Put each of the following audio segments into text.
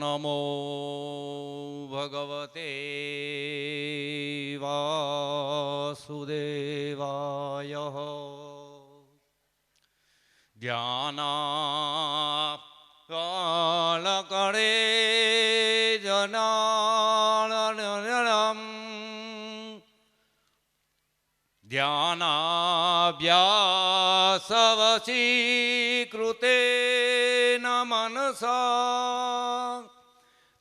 નમો ભગવતે વાસુદેવાય. ધ્યાનાકળે જનાળનમ ધ્યાનાભ્યાસવશીકૃતેન મનસા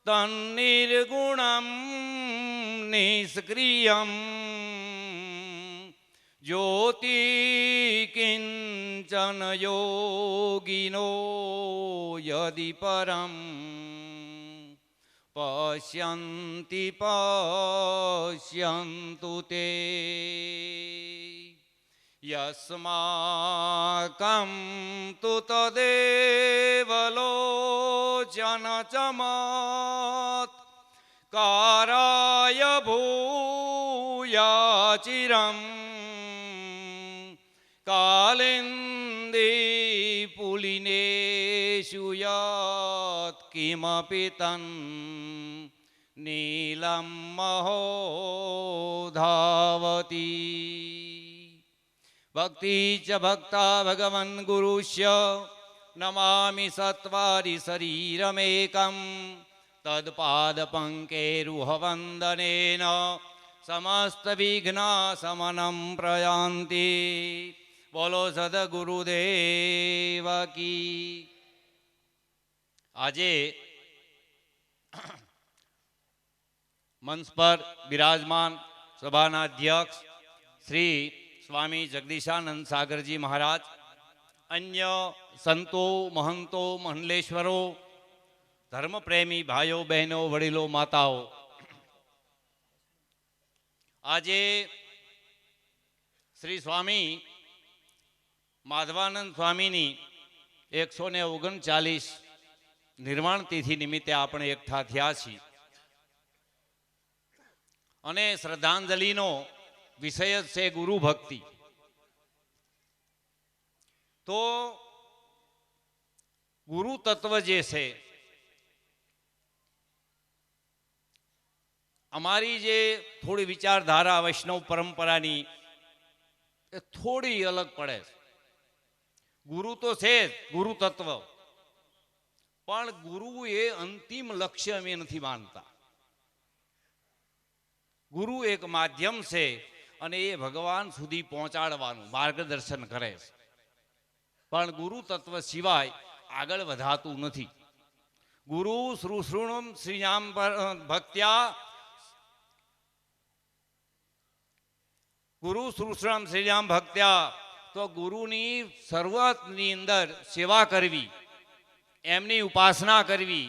તન્નિર્ગુણમ નિષ્ક્રિયમ જ્યોતિ કિંચન યોગિનો યદિ પરમ પશ્યન્તિ પશ્યન્તુ તે યસ્માકં તુ તદેવ લોચન ચમત્કારાય ભૂયાચિરમ કાલિન્દી પુલિનેષુ યત્ કિમપી તન્ નીલમ મહો ધાવતી. ભક્તિ ચ ભક્તા ભગવન ગુરુષ્ય નમામિ સત્વારિ શરીરમેકં તત્પાદ પંકેરુહવંદનેન સમસ્ત વિઘ્ના શમનમ પ્રયાન્તિ. બોલો સદગુરુદેવ કી. આજે મંચ પર બિરાજમાન સભાના અધ્યક્ષ શ્રી સ્વામી જગદીશાનંદ સાગરજી મહારાજ, અન્ય સંતો મહંતો મંડલેશ્વરો, ધર્મપ્રેમી ભાઈઓ બહેનો, વડીલો માતાઓ, આજે શ્રી સ્વામી માધવાનંદ સ્વામીની 139 નિર્વાણ તિથિ નિમિત્તે આપણે એકઠા થયા છીએ અને શ્રદ્ધાંજલિનો વિષય છે ગુરુ ભક્તિ. તો ગુરુ તત્વ જે છે, અમારી જે થોડી વિચારધારા વૈષ્ણવ પરંપરાની એ થોડી અલગ પડે છે. ગુરુ તો છે જ, ગુરુ તત્વ, પણ ગુરુ એ અંતિમ લક્ષ્ય અમે નથી માનતા. ગુરુ એક માધ્યમ છે અને એ ભગવાન સુધી પહોંચાડવાનું માર્ગદર્શન કરે છે, પણ ગુરુ તત્વ સિવાય આગળ વધાતું નથી. ગુરુ શ્રુષ્ણુમ શ્રીયામ ભક્ત્યા, ગુરુ શ્રુષ્ણમ શ્રીયામ ભક્ત્યા, તો ગુરુની શરૂઆતની અંદર સેવા કરવી, એમની ઉપાસના કરવી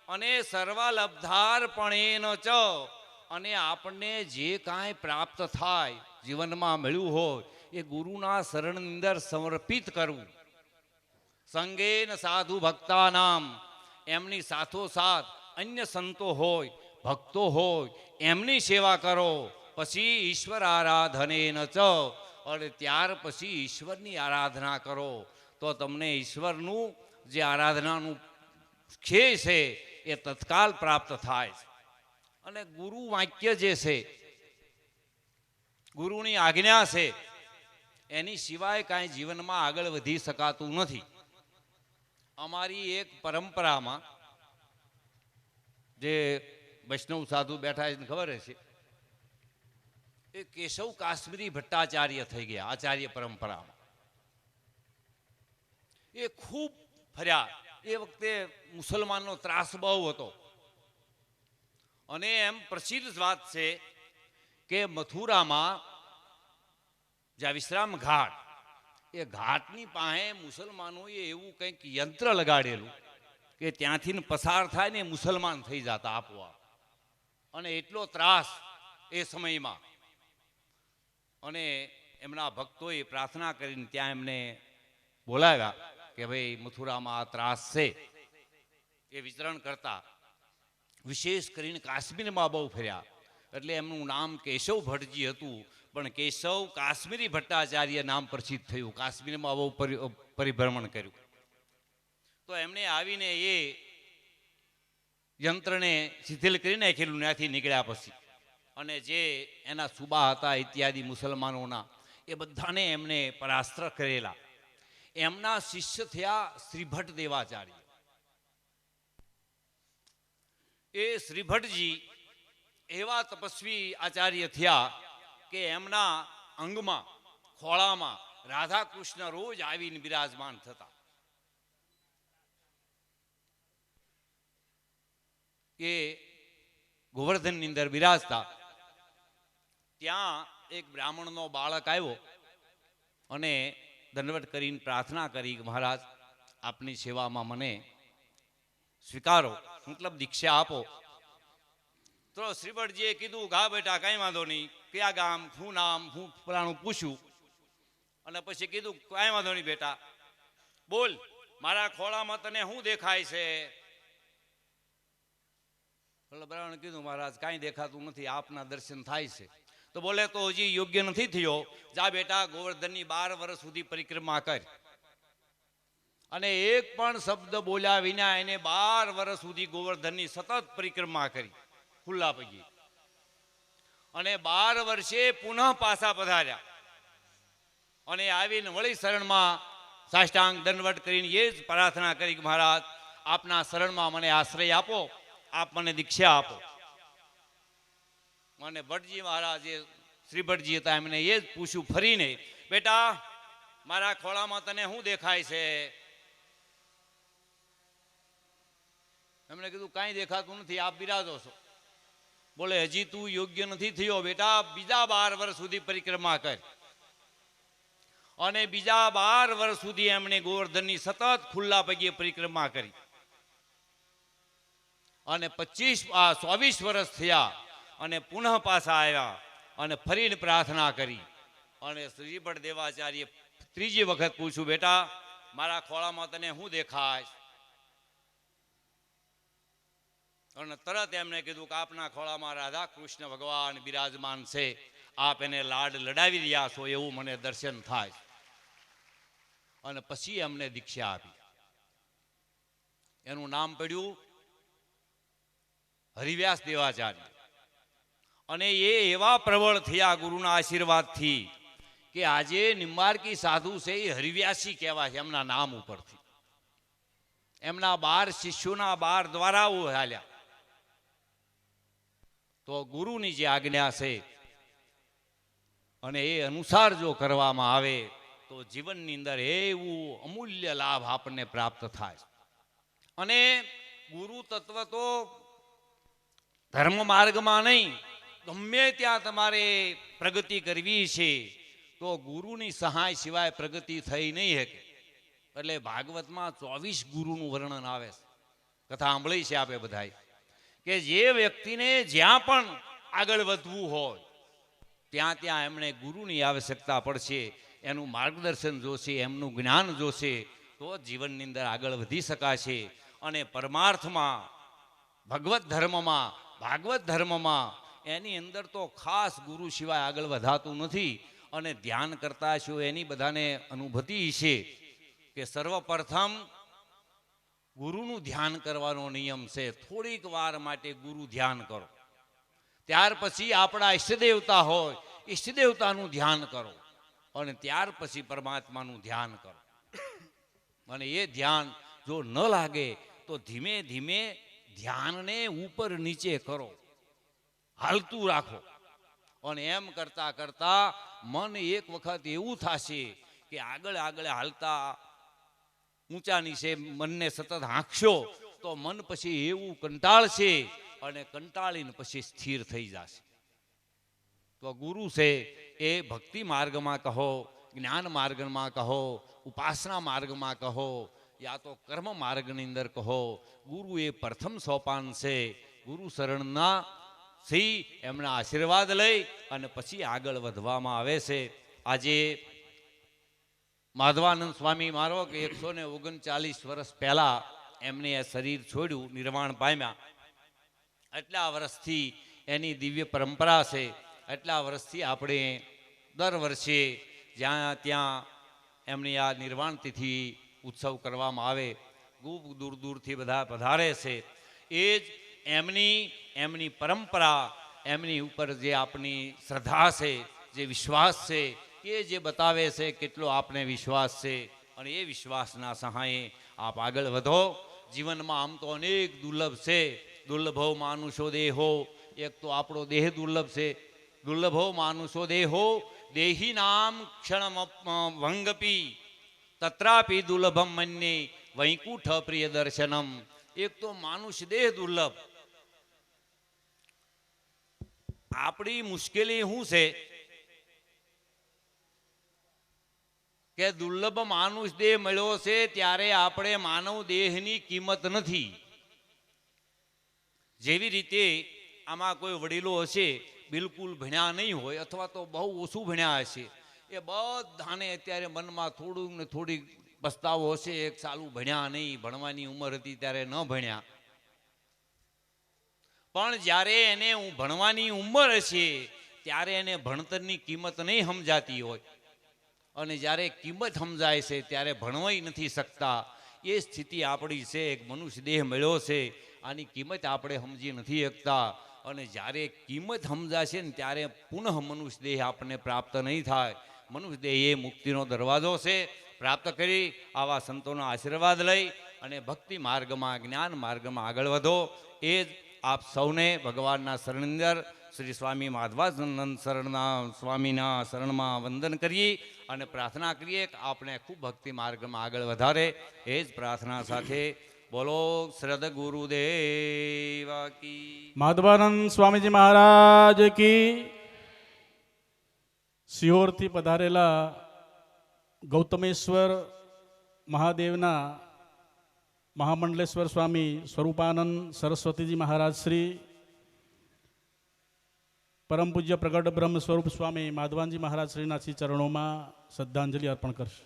અને સર્વલબ્ધાર્પણેન ચ, અને આપણને જે કાંઈ પ્રાપ્ત થાય, જીવનમાં મળ્યું હોય, એ ગુરુના શરણની અંદર સમર્પિત કરવું. સંગેન સાધુ ભક્તાનામ, એમની સાથોસાથ અન્ય સંતો હોય, ભક્તો હોય, એમની સેવા કરો. પછી ઈશ્વર આરાધનેન ચ, અને ત્યાર પછી ઈશ્વરની આરાધના કરો, તો તમને ઈશ્વરનું જે આરાધનાનું ખેય છે એ તત્કાલ પ્રાપ્ત થાય છે. અને ગુરુ વાક્ય જે છે, ગુરુની આજ્ઞા છે, એની સિવાય કાંઈ જીવનમાં આગળ વધી શકાતું નથી. અમારી એક પરંપરામાં જે વૈષ્ણવ સાધુ બેઠા છે ખબર છે, એ કેશવ કાશ્મીરી ભટ્ટાચાર્ય થઈ ગયા આચાર્ય પરંપરામાં. એ ખૂબ ફર્યા. એ વખતે મુસલમાનનો ત્રાસ બહુ હતો અને એમ પ્રસિદ્ધ વાત છે કે મથુરામાં જ્યાં વિશ્રામ ઘાટ, એ ઘાટની પાસે મુસલમાનોએ એવું કંઈક યંત્ર લગાડેલું કે ત્યાંથી પસાર થાય ને મુસલમાન થઈ જતા આપોઆપ. અને એટલો ત્રાસ એ સમયમાં, અને એમના ભક્તોએ પ્રાર્થના કરીને ત્યાં એમને બોલાવ્યા કે ભાઈ મથુરામાં આ ત્રાસ છે. એ વિચરણ કરતા વિશેષ કરીને કાશ્મીરમાં બહુ ફર્યા, એટલે એમનું નામ કેશવ ભટ્ટજી હતું, પણ કેશવ કાશ્મીરી ભટ્ટાચાર્ય નામ પ્રસિદ્ધ થયું. કાશ્મીરમાં બહુ પરિભ્રમણ કર્યું. તો એમણે આવીને એ યંત્રને શિથિલ કરી નાખેલું ત્યાંથી નીકળ્યા પછી, અને જે એના સુબા હતા ઇત્યાદિ મુસલમાનોના, એ બધાને એમને પરાસ્ત્ર કરેલા. એમના શિષ્ય થયા શ્રીભટ્ટ દેવાચાર્ય. એ શ્રીભટ્ટજી એવા તપસ્વી આચાર્ય થયા કે એમના અંગમાં, ખોળામાં રાધા કૃષ્ણ રોજ આવીને બિરાજમાન થતા. એ ગોવર્ધનની અંદર બિરાજતા. ત્યાં એક બ્રાહ્મણનો બાળક આવ્યો અને દંડવત કરીને પ્રાર્થના કરી કે મહારાજ, આપની સેવામાં મને સ્વીકારો, મતલબ દીક્ષા આપો. તો શ્રીભટ્ટજીએ કીધું, ઘા બેટા કાંઈ વાંધો નહીં, કયા ગામ, શું નામ, શું ફલાણું પૂછ્યું. અને પછી કીધું, કાંઈ વાંધો નહીં બેટા, બોલ, મારા ખોળામાં તને શું દેખાય છે? બ્રાહ્મણે કીધું, મહારાજ કાંઈ દેખાતું નથી, આપના દર્શન થાય છે. તો બોલે, તો હજી યોગ્ય નથી થયો, જા બેટા ગોવર્ધનની 12 વર્ષ સુધી પરિક્રમા કર. અને એક પણ શબ્દ બોલ્યા વિના એને 12 વર્ષ સુધી ગોવર્ધનની સતત પરિક્રમા કરી ખુલ્લા પગે. અને 12 વર્ષે પુનઃ પાછા પધાર્યા અને આવીને વળી શરણમાં સાષ્ટાંગ દંડવત કરીને એ જ પ્રાર્થના કરી કે મહારાજ, આપના શરણમાં મને આશ્રય આપો, આપ મને દીક્ષા આપો. મને ભટ્ટજી મહારાજે, શ્રી ભટ્ટજી હતા, એમને એ જ પૂછ્યું ફરીને, બેટા મારા ખોળામાં તને શું દેખાય છે? એમણે કીધું, કાંઈ દેખાતું નથી, આપ બિરાજો છો. બોલે, હજી તું યોગ્ય નથી થયો બેટા, બીજા 12 વર્ષ સુધી પરિક્રમા કર. અને બીજા 12 વર્ષ સુધી એમણે ગોવર્ધનની સતત ખુલ્લા પગે પરિક્રમા કરી. અને 24 વર્ષ થયા અને પુનઃ પાછા આવ્યા અને ફરીને પ્રાર્થના કરી. અને શ્રીભટ્ટ દેવાચાર્ય ત્રીજી વખત પૂછ્યું, બેટા મારા ખોળામાં તને શું દેખાય? અને તરત એમણે કીધું કે આપના ખોળામાં રાધા કૃષ્ણ ભગવાન બિરાજમાન છે, આપ એને લાડ લડાવી રહ્યા છો એવું મને દર્શન થાય. અને પછી એમને દીક્ષા આપી. એનું નામ પડ્યું હરિવ્યાસ દેવાચાર્ય. અને એ એવા પ્રબળ થયા ગુરુના આશીર્વાદથી કે આજે નિમ્બાર્કી સાધુ છે એ હરિવ્યાસી કહેવાય છે એમના નામ ઉપરથી. એમના 12 શિષ્યોના 12 દ્વારાઓ હાલ્યા. તો ગુરુની જે આજ્ઞા છે અને એ અનુસાર જો કરવામાં આવે તો જીવનની અંદર એવું અમૂલ્ય લાભ આપણને પ્રાપ્ત થાય. અને ગુરુ તત્વ તો ધર્મ માર્ગમાં નહીં, ગમે ત્યાં તમારે પ્રગતિ કરવી છે તો ગુરુની સહાય સિવાય પ્રગતિ થઈ નહીં શકે. એટલે ભાગવતમાં 24 ગુરુનું વર્ણન આવે છે. કથા સાંભળી છે આપે બધાય કે જે વ્યક્તિને જ્યાં પણ આગળ વધવું હોય ત્યાં ત્યાં એમણે ગુરુની આવશ્યકતા પડશે. એનું માર્ગદર્શન જોશે, એમનું જ્ઞાન જોશે, તો જીવનની અંદર આગળ વધી શકાશે. અને પરમાર્થમાં, ભગવત ધર્મમાં, ભાગવત ધર્મમાં એની અંદર તો ખાસ ગુરુ સિવાય આગળ વધાતું નથી. અને ધ્યાન કરતા છો એની બધાને અનુભૂતિ છે કે સર્વપ્રથમ ગુરુનું ધ્યાન કરવાનો નિયમ છે. થોડીક વાર માટે ગુરુ ધ્યાન કરો, ત્યાર પછી આપણા ઈષ્ટદેવતા હોય ઈષ્ટદેવતાનું ધ્યાન કરો, અને ત્યાર પછી પરમાત્માનું ધ્યાન કરો. અને એ ધ્યાન જો ન લાગે તો ધીમે ધીમે ધ્યાનને ઉપર નીચે કરો, હાલતું રાખો. અને એમ કરતા કરતા મન એક વખત એવું થશે કે આગળ આગળ હાલતા ઊંચા નીચે મનને સતત હાંકશો તો મન પછી એવું કંટાળશે અને કંટાળીને પછી સ્થિર થઈ જશે. તો ગુરુ છે એ ભક્તિ માર્ગમાં કહો, જ્ઞાન માર્ગમાં કહો, ઉપાસના માર્ગમાં કહો, યા તો કર્મ માર્ગની અંદર કહો, ગુરુ એ પ્રથમ સોપાન છે. ગુરુ શરણના થી એમના આશીર્વાદ લઈ અને પછી આગળ વધવામાં આવે છે. આજે માધવાનંદ સ્વામી મારો કે 139 વર્ષ પહેલા એમને એ શરીર છોડ્યું, નિર્વાણ પામ્યા. એટલા વર્ષથી એની દિવ્ય પરંપરા છે. એટલા વર્ષથી આપણે દર વર્ષે જ્યાં ત્યાં એમની આ નિર્વાણ તિથિ ઉત્સવ કરવામાં આવે. ખૂબ દૂર દૂરથી બધા પધારે છે. એ જ એમની પરંપરા, એમની ઉપર જે આપણી શ્રદ્ધા છે, જે વિશ્વાસ છે, એ જે બતાવે છે કેટલો આપણે વિશ્વાસ છે. અને એ વિશ્વાસના સહાયે આપ આગળ વધો. જીવનમાં આમ તો અનેક દુર્લભ છે. દુર્લભો માનુષો દેહો, એક તો આપણો દેહ દુર્લભ છે. દુર્લભો માનુષો દેહો દેહી નામ ક્ષણમ ભંગપી તત્રાપી દુર્લભમ મન્યે વૈકુંઠ પ્રિય દર્શનમ. એક તો માનુષ દેહ દુર્લભ. આપણી મુશ્કેલી શું છે કે દુર્લભ માનુષ દેહ મળ્યો છે ત્યારે આપણે માનવ દેહની કિંમત નથી. જેવી રીતે આમાં કોઈ વડીલો હશે બિલકુલ ભણ્યા નહીં હોય અથવા તો બહુ ઓછું ભણ્યા હશે, એ બધાને અત્યારે મનમાં થોડુંક ને થોડીક પસ્તાવો હશે, એક સાલું ભણ્યા નહીં, ભણવાની ઉંમર હતી ત્યારે ન ભણ્યા. પણ જ્યારે એને ભણવાની ઉંમર હશે ત્યારે એને ભણતરની કિંમત નહીં સમજાતી હોય, અને જ્યારે કિંમત સમજાય છે ત્યારે ભણવાઈ નથી શકતા. એ સ્થિતિ આપણી છે. એક મનુષ્ય દેહ મળ્યો છે, આની કિંમત આપણે સમજી નથી શકતા. અને જ્યારે કિંમત સમજાશે ને ત્યારે પુનઃ મનુષ્ય દેહ આપણને પ્રાપ્ત નહીં થાય. મનુષ્ય દેહ એ મુક્તિનો દરવાજો છે. પ્રાપ્ત કરી આવા સંતોના આશીર્વાદ લઈ અને ભક્તિ માર્ગમાં, જ્ઞાન માર્ગમાં આગળ વધો. એ જ આપ સૌને ભગવાનના શરણંદર શ્રી સ્વામી માધવાનંદ સ્વામીના શરણમાં વંદન કરીએ અને પ્રાર્થના કરીએ કે આપણે ખૂબ ભક્તિ માર્ગમાં આગળ વધારે. એ જ પ્રાર્થના સાથે બોલો શ્રદ્ધ ગુરુદેવ કી. માધવાનંદ સ્વામીજી મહારાજ કી. સિહોરથી પધારેલા ગૌતમેશ્વર મહાદેવના મહામંડલેશ્વર સ્વામી સ્વરૂપાનંદ સરસ્વતીજી મહારાજ શ્રી, પરમ પૂજ્ય પ્રગટ બ્રહ્મ સ્વરૂપ સ્વામી માધવાનજી મહારાજ શ્રીના શ્રી ચરણોમાં શ્રદ્ધાંજલિ અર્પણ કરશે.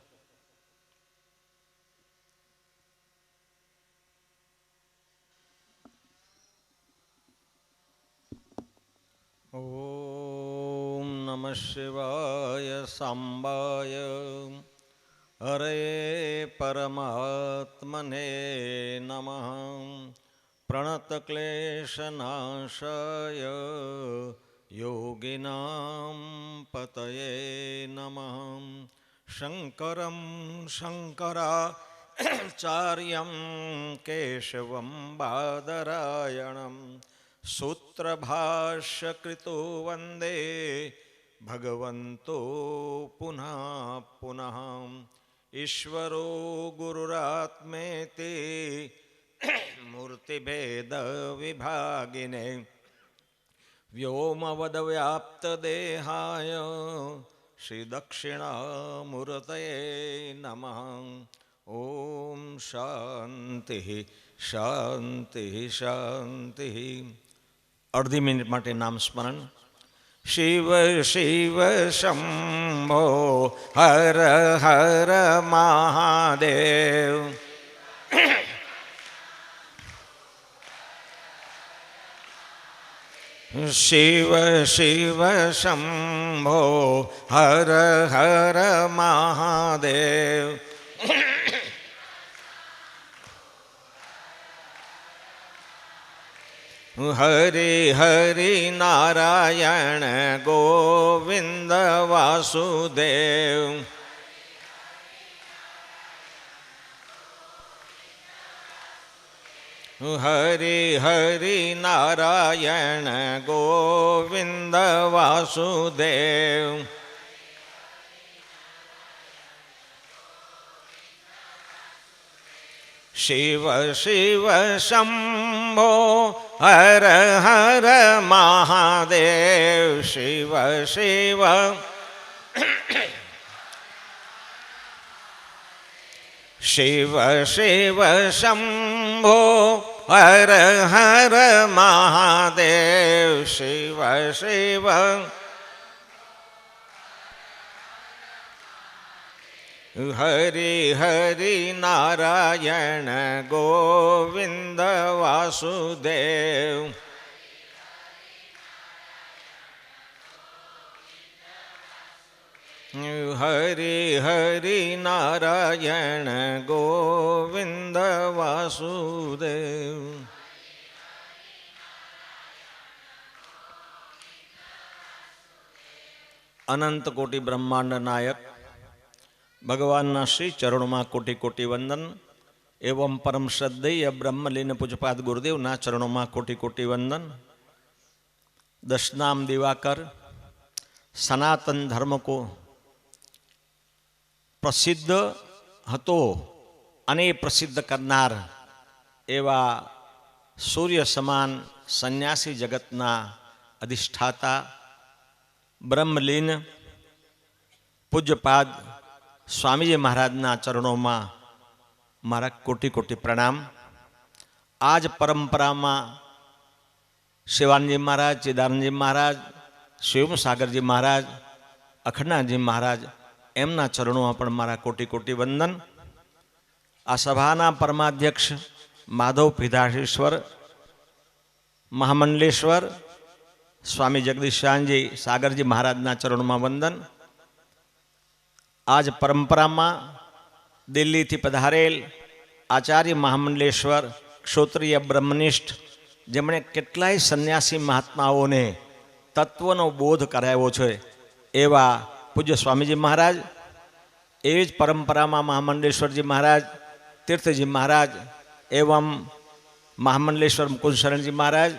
ઓમ નમઃ શિવાય સાંબાય હરે પરમાત્મને નમઃ. પ્રણતક્લેશનાશાય યોગિનાં પતયે નમઃ. શંકરં શંકરાચાર્યં કેશવં બાદરાયણં સૂત્રભાષ્યકૃતો વંદે ભગવન્તો પુનઃ પુનઃ. ઈશ્વરો ગુરુરાત્મેતિ મૂર્તિભેદ વિભાગિને વ્યોમવદવ્યાપ્તદેહાય શ્રી દક્ષિણામૂર્તયે નમઃ. ઓમ શાંતિ શાંતિ શાંતિ. અડધી મિનિટ માટે નામ સ્મરણ. શિવ શિવ શંભો હર હર મહાદેવ. શિવ શિવ શંભો હર હર મહાદેવ. હરિ હરિ નારાયણ ગોવિંદ વાસુદેવ. હરિ હરિ નારાયણ ગોવિંદ વાસુદેવ. શિવ શિવ શંભો હર હર મહાદેવ. શિવ શિવ શિવ શિવ શંભો હર હર મહાદેવ. શિવ શિવ હરિ હરિ નારાયણ ગોવિંદ વાસુદેવ. હરિ હરિ નારાયણ ગોવિંદ વાસુદેવ. અનંત કોટી બ્રહ્માંડ નાયક ભગવાનના શ્રી ચરણોમાં કોટી કોટી વંદન. એવમ પરમ શ્રદ્ધેય બ્રહ્મલીન પૂજપાદ ગુરુદેવના ચરણોમાં કોટી કોટી વંદન. દશનામ દિવાકર સનાતન ધર્મ કો પ્રસિદ્ધ હતો અને એ પ્રસિદ્ધ કરનાર એવા સૂર્ય સમાન સંન્યાસી જગતના અધિષ્ઠાતા બ્રહ્મલીન પૂજ્યપાદ સ્વામીજી મહારાજના ચરણોમાં મારા કોટી કોટી પ્રણામ. આ જ પરંપરામાં શિવાનંદજી મહારાજ, ચિદાનંદજી મહારાજ, શિવસાગરજી મહારાજ, અખંડાનંદજી મહારાજ એમના ચરણોમાં પણ મારા કોટી કોટી વંદન. આ સભાના પરમાધ્યક્ષ માધવ પીધાશેશ્વર મહામંડલેશ્વર સ્વામી જગદીશાનજી સાગરજી મહારાજના ચરણોમાં વંદન. આજ પરંપરામાં દિલ્હીથી પધારેલ આચાર્ય મહામંડલેશ્વર ક્ષોત્રિય બ્રહ્મનિષ્ઠ જેમણે કેટલાય સંન્યાસી મહાત્માઓને તત્વનો બોધ કરાવ્યો છે એવા પૂજ્ય સ્વામીજી મહારાજ, એવી જ પરંપરામાં મહામંડલેશ્વરજી મહારાજ, તીર્થજી મહારાજ એવં મહામંડલેશ્વર મુકુંદશરણજી મહારાજ,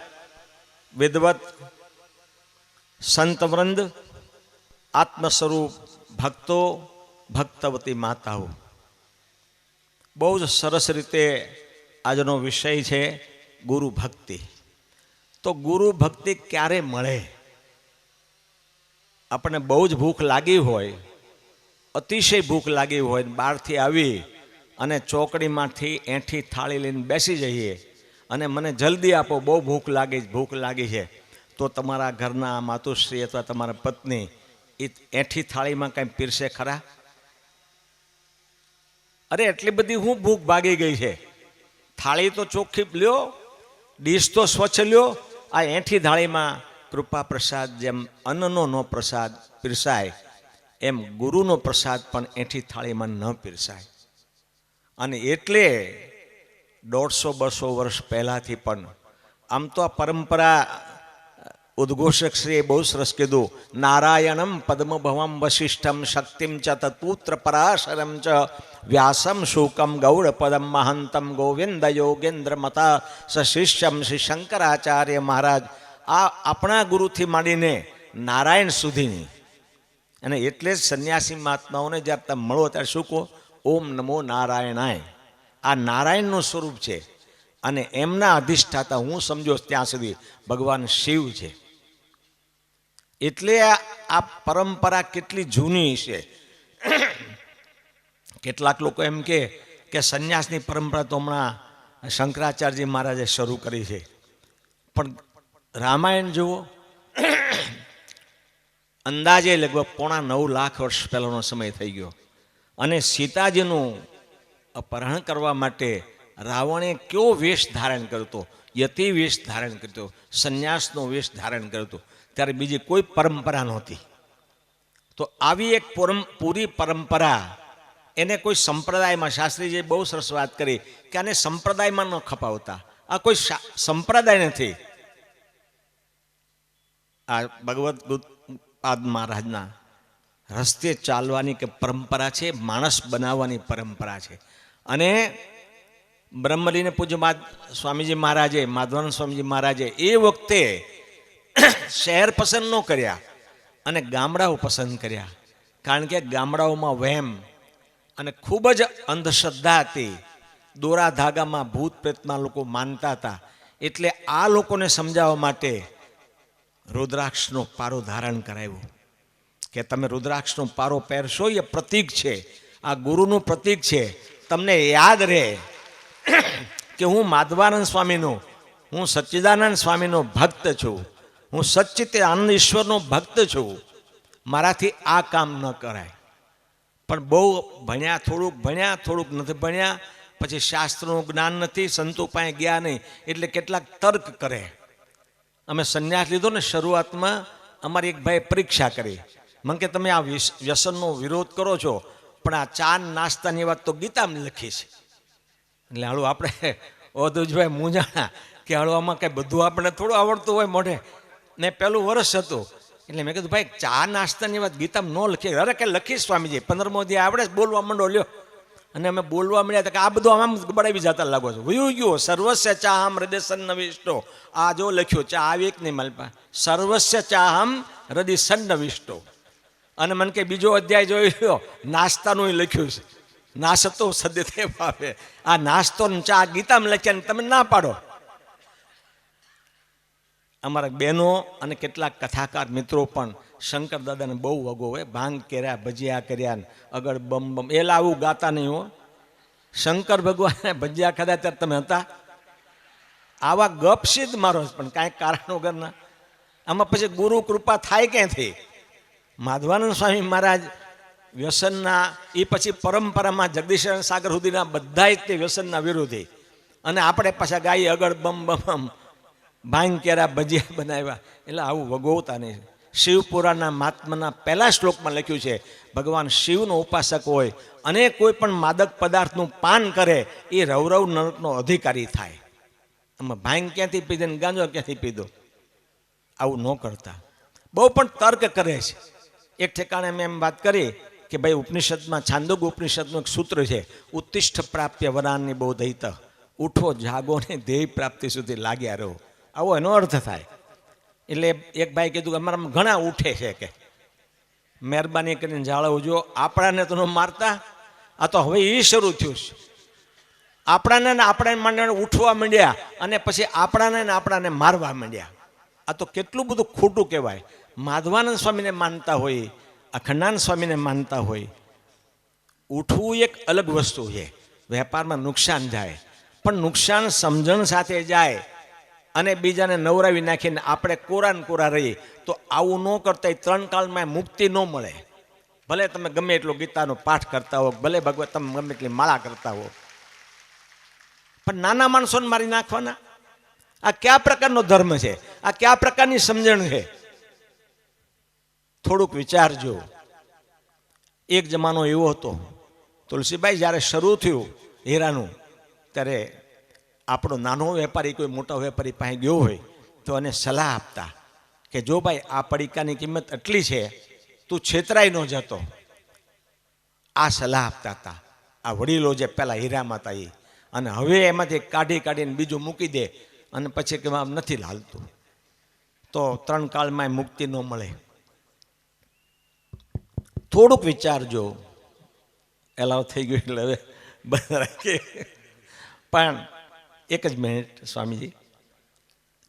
વિદવત સંતવૃંદ, આત્મ સ્વરૂપ ભક્તો, ભક્તવતી માતાઓ, બહુ જ સરસ રીતે આજનો વિષય છે ગુરુ ભક્તિ. તો ગુરુ ભક્તિ ક્યારે મળે? આપણને બહુ જ ભૂખ લાગી હોય, અતિશય ભૂખ લાગી હોય, બહારથી આવી અને ચોકડીમાંથી એઠી થાળી લઈને બેસી જઈએ અને મને જલ્દી આપો, બહુ ભૂખ લાગી છે, તો તમારા ઘરના માતુશ્રી અથવા તમારા પત્ની એ એઠી થાળીમાં કંઈ પીરસે ખરા? અરે એટલી બધી હું ભૂખ ભાગી ગઈ છે, થાળી તો ચોખ્ખી લ્યો, ડીશ તો સ્વચ્છ લ્યો. આ એઠી થાળીમાં કૃપા પ્રસાદ જેમ અન્નનો નો પ્રસાદ પીરસાય એમ ગુરુનો પ્રસાદ પણ એઠી થાળીમાં ન પીરસાય. અને એટલે 150-200 વર્ષ પહેલાંથી પણ આમ તો આ પરંપરા ઉદ્ઘોષકશ્રીએ બહુ સરસ કીધું, નારાયણમ પદ્મભવમ વશિષ્ઠમ શક્તિમ ચ તત્પુત્ર પરાશરમ ચ વ્યાસમ શુકમ ગૌડપદમ મહંતમ ગોવિંદ યોગેન્દ્ર મતા શિષ્યમ શ્રી શંકરાચાર્ય મહારાજ. આ આપણા ગુરુથી માંડીને નારાયણ સુધીની. અને એટલે જ સંન્યાસી મહાત્માઓને જ્યારે તમે મળો ત્યારે શું કહો? ઓમ નમો નારાયણાય. આ નારાયણનું સ્વરૂપ છે અને એમના અધિષ્ઠાતા હું સમજો ત્યાં સુધી ભગવાન શિવ છે. એટલે આ પરંપરા કેટલી જૂની છે. કેટલાક લોકો એમ કે સંન્યાસની પરંપરા તો હમણાં શંકરાચાર્યજી મહારાજે શરૂ કરી છે, પણ રામાયણ જુઓ, અંદાજે લગભગ 9.5 લાખ વર્ષ પહેલાંનો સમય થઈ ગયો અને સીતાજીનું અપહરણ કરવા માટે રાવણે કેવો વેશ ધારણ કર્યો હતો? યતિ વેશ ધારણ કર્યો હતો, સંન્યાસનો વેશ ધારણ કર્યો હતો. ત્યારે બીજી કોઈ પરંપરા નહોતી. તો આવી એક પૂરી પરંપરા એને કોઈ સંપ્રદાયમાં, શાસ્ત્રીજીએ બહુ સરસ વાત કરી કે આને સંપ્રદાયમાં ન ખપાવતા. આ કોઈ સંપ્રદાય નથી. આ ભગવત પાદ મહારાજના રસ્તે ચાલવાની કે પરંપરા છે, માણસ બનાવવાની પરંપરા છે. અને બ્રહ્મલીન પૂજ્ય સ્વામીજી મહારાજે, માધવાનંદ સ્વામીજી મહારાજે એ વખતે શહેર પસંદ ન કર્યા અને ગામડાઓ પસંદ કર્યા, કારણ કે ગામડાઓમાં વહેમ અને ખૂબ જ અંધશ્રદ્ધા હતી. દોરા ધાગામાં ભૂત પ્રેતમાં લોકો માનતા હતા. એટલે આ લોકોને સમજાવવા માટે રુદ્રાક્ષનો પારો ધારણ કરાવ્યો કે તમે રુદ્રાક્ષનો પારો પહેરશો, એ પ્રતીક છે, આ ગુરુનું પ્રતીક છે. તમને યાદ રહે કે હું માધવાનંદ સ્વામીનો, હું સચ્ચિદાનંદ સ્વામીનો ભક્ત છું, હું સચ્ચિત આનંદ ઈશ્વરનો ભક્ત છું, મારાથી આ કામ ન કરાય. પણ બહુ ભણ્યા, થોડુંક નથી ભણ્યા, પછી શાસ્ત્રનું જ્ઞાન નથી, સંતો પાસે ગયા નહીં, એટલે કેટલાક તર્ક કરે. અમે સંન્યાસ લીધો ને, શરૂઆતમાં અમારી એક ભાઈએ પરીક્ષા કરી. મને કે તમે આ વ્યસનનો વિરોધ કરો છો, પણ આ ચા નાસ્તાની વાત તો ગીતામાં લખી છે. એટલે હાલું આપણે ઓધુજભાઈ મૂંઝાણા કે હાલું આમાં કંઈ બધું આપણે થોડું આવડતું હોય મોઢે. ને પહેલું વર્ષ હતું એટલે મેં કીધું ભાઈ ચા નાસ્તાની વાત ગીતામાં ન લખી. અરે કે લખીશ સ્વામીજી, 15મો અધ્યાય આવડે જ, બોલવા માંડો લ્યો. અને અમે બોલવા મળ્યા તો કે આ બધું આમ બળાવી જતા લાગો છો. વયું ગયો સર્વસ્ય ચાહમ હૃદય સન્નવિષ્ટો. આ જો લખ્યું ચા આવી એક નહીં માલપા, સર્વસ્ય ચાહમ હૃદય સન્નવિષ્ટો. અને મને કે બીજો અધ્યાય જોઈ લ્યો, નાસ્તાનું લખ્યું છે, નાસ્તો સદતે ભાવે. આ નાસ્તો ને ચા ગીતામાં લખ્યા ને તમે ના પાડો. અમારા બહેનો અને કેટલાક કથાકાર મિત્રો પણ શંકર દાદાને બહુ વગો હોય, ભાંગ કર્યા, ભજીયા કર્યા ને અગળ બમ બમ એલા આવું ગાતા નહીં હો. શંકર ભગવાને ભજીયા ખાધા ત્યારે તમે હતા? આવા ગપસીદ મારો પણ કાંઈ કારણ વગરના. આમાં પછી ગુરુ કૃપા થાય ક્યાંથી? માધવાનંદ સ્વામી મહારાજ વ્યસનના, એ પછી પરંપરામાં જગદીશ સાગર સુધીના બધા તે વ્યસનના વિરોધી. અને આપણે પાછા ગાઈએ અગળ બમ બમ ભાંગ કર્યા, ભજીયા બનાવ્યા. એટલે આવું વગોવતા નહીં. શિવપુરાણના મહાત્માના પહેલા શ્લોકમાં લખ્યું છે, ભગવાન શિવનો ઉપાસક હોય અને કોઈ પણ માદક પદાર્થનું પાન કરે એ રૌરવ નરકનો અધિકારી થાય. આમાં ભાંગ ક્યાંથી પીધે ને ગાંજો ક્યાંથી પીધો? આવું ન કરતા. બહુ પણ તર્ક કરે છે. એક ઠેકાણે મેં એમ વાત કરી કે ભાઈ ઉપનિષદમાં, છાંદોગ ઉપનિષદનું એક સૂત્ર છે, ઉત્તિષ્ઠ પ્રાપ્ય વરાનની બોધહિત. ઉઠો જાગો ને ધ્યેય પ્રાપ્તિ સુધી લાગ્યા રહો. આવો એનો અર્થ થાય. એટલે એક ભાઈ કીધું કે અમારા ઘણા ઉઠે છે, કે મહેરબાની કરીને જાળવજો, આપણાને તો ન મારતા. આ તો હવે એ શરૂ થયું છે. આપણાને ને આપણા ઉઠવા માંડ્યા અને પછી આપણાને મારવા માંડ્યા. આ તો કેટલું બધું ખોટું કહેવાય. માધવાનંદ સ્વામીને માનતા હોય, અખંડાનંદ સ્વામીને માનતા હોય, ઉઠવું એક અલગ વસ્તુ છે. વેપારમાં નુકસાન જાય, પણ નુકસાન સમજણ સાથે જાય અને બીજાને નવરાવી નાખીને આપણે કોરાને કોરા રહીએ તો આવું ન કરતા 3 કાળમાં મુક્તિ ન મળે. ભલે તમે ગમે એટલો ગીતાનો પાઠ કરતા હો, ભલે ભગવત તમે ગમે એટલી માળા કરતા હો, પણ નાના માણસોને મારી નાખવાના. આ કયા પ્રકારનો ધર્મ છે? આ કયા પ્રકારની સમજણ છે? થોડુંક વિચારજો. એક જમાનો એવો હતો, તુલસીભાઈ જ્યારે શરૂ થયું હીરાનું, ત્યારે આપણો નાનો વેપારી કોઈ મોટો વેપારી પાસે ગયો હોય તો એને સલાહ આપતા કે જો ભાઈ આ પડીકાની કિંમત આટલી છે, તું છેતરાઈ ન જતો. આ સલાહ આપતા હતા આ વડીલો જે પહેલાં હીરામાં હતા એ. અને હવે એમાંથી કાઢીને બીજું મૂકી દે અને પછી કે આમ નથી હાલતું તો 3 કાળમાં મુક્તિ ન મળે. થોડુંક વિચારજો. એલાવ થઈ ગયું એટલે હવે બંધ રાખીએ. પણ એક જ મિનિટ, સ્વામીજી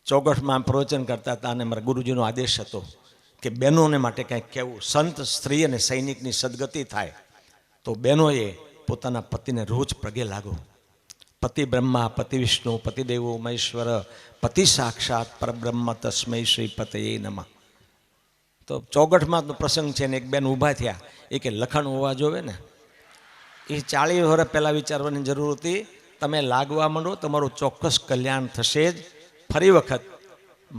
ચોગઠમાં પ્રવચન કરતા હતા અને મારા ગુરુજીનો આદેશ હતો કે બહેનોને માટે કંઈક કહેવું. સંત, સ્ત્રી અને સૈનિકની સદગતિ થાય તો બહેનોએ પોતાના પતિને રોજ પગે લાગો. પતિ બ્રહ્મા, પતિ વિષ્ણુ, પતિ દેવો મહેશ્વર, પતિ સાક્ષાત પરબ્રહ્મ તસ્મૈ શ્રી પતયે નમઃ. તો ચોગઠમાં તો પ્રસંગ છે ને એક બેન ઊભા થયા, એ કે લખણ હોવા જોવે ને. એ 40 વર્ષ પહેલાં વિચારવાની જરૂર હતી. તમે લાગવા માંડો, તમારું ચોક્કસ કલ્યાણ થશે જ. ફરી વખત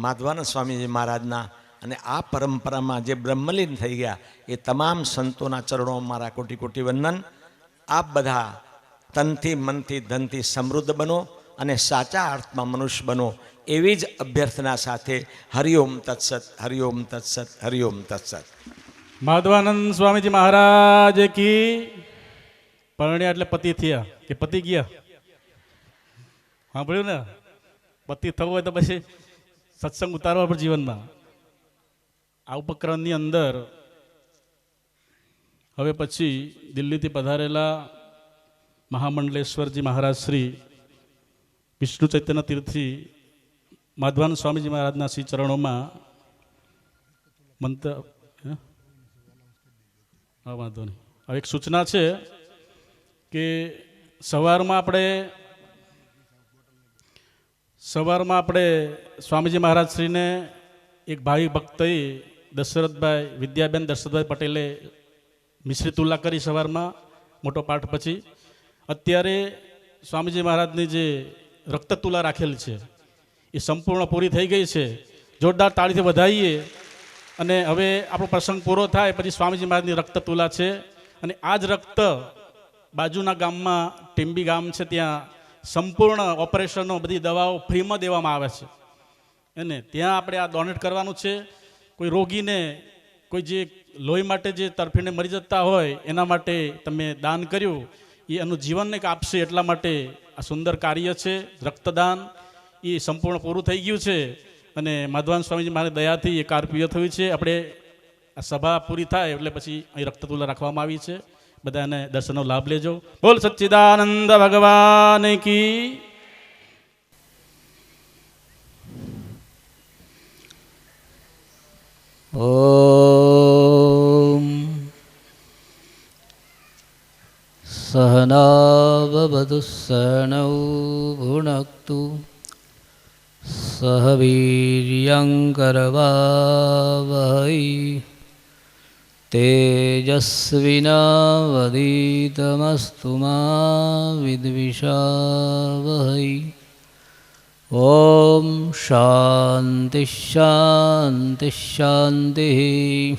માધવાનંદ સ્વામીજી મહારાજના અને આ પરંપરામાં જે બ્રહ્મલીન થઈ ગયા એ તમામ સંતોના ચરણો મારા કોટી કોટી વંદન. આપ બધા તનથી, મનથી, ધનથી સમૃદ્ધ બનો અને સાચા અર્થમાં મનુષ્ય બનો, એવી જ અભ્યર્થના સાથે હરિઓમ તત્સત, હરિઓમ તત્સત, હરિઓમ તત્સત. માધવાનંદ સ્વામીજી મહારાજ કી. પરણ્યા એટલે પતિ થયા કે પતિ ગયા? સાંભળ્યું ને? પતિ થવું હોય તો પછી સત્સંગ ઉતારવા પર જીવનમાં. આ ઉપક્રમની અંદર હવે પછી દિલ્હીથી પધારેલા મહામંડલેશ્વરજી મહારાજ શ્રી વિષ્ણુ ચૈતન્ય તીર્થથી માધવાનંદ સ્વામીજી મહારાજના શ્રી ચરણોમાં મંત્ર. હા, વાંધો નહીં. હવે એક સૂચના છે કે સવારમાં આપણે સ્વામીજી મહારાજ શ્રીને એક ભાવિ ભક્તએ દશરથભાઈ, વિદ્યાબેન દશરથભાઈ પટેલે મિશ્રી તુલા કરી સવારમાં મોટો પાઠ પછી. અત્યારે સ્વામીજી મહારાજની જે રક્ત તુલા રાખેલી છે એ સંપૂર્ણ પૂરી થઈ ગઈ છે. જોરદાર તાળીથી વધાવીએ. અને હવે આપણો પ્રસંગ પૂરો થાય પછી સ્વામીજી મહારાજની રક્ત તુલા છે. અને આ જ રક્ત બાજુના ગામમાં ટીંબી ગામ છે, ત્યાં સંપૂર્ણ ઓપરેશનો, બધી દવાઓ ફ્રીમાં દેવામાં આવે છે. અને ત્યાં આપણે આ ડોનેટ કરવાનું છે. કોઈ રોગીને કોઈ જે લોહી માટે જે તરફીને મરી જતા હોય એના માટે તમે દાન કર્યું, એ એનું જીવનને આપશે એટલા માટે આ સુંદર કાર્ય છે રક્તદાન, એ સંપૂર્ણ પૂરું થઈ ગયું છે. અને માધવાન સ્વામીજી મારી દયાથી એ કાર્ય થયું છે. આપણે આ સભા પૂરી થાય એટલે પછી અહીં રક્તતુલા રાખવામાં આવી છે. બધાને દર્શનનો લાભ લેજો. બોલ સચ્ચિદાનંદ ભગવાન કી. ॐ सहनाववतु सहनौ भुनक्तु सह वीर्यङ्करवावहै तेजस्विनावधीतमस्तु मा विद्विषावहै. ॐ शान्ति शान्ति शान्तिः.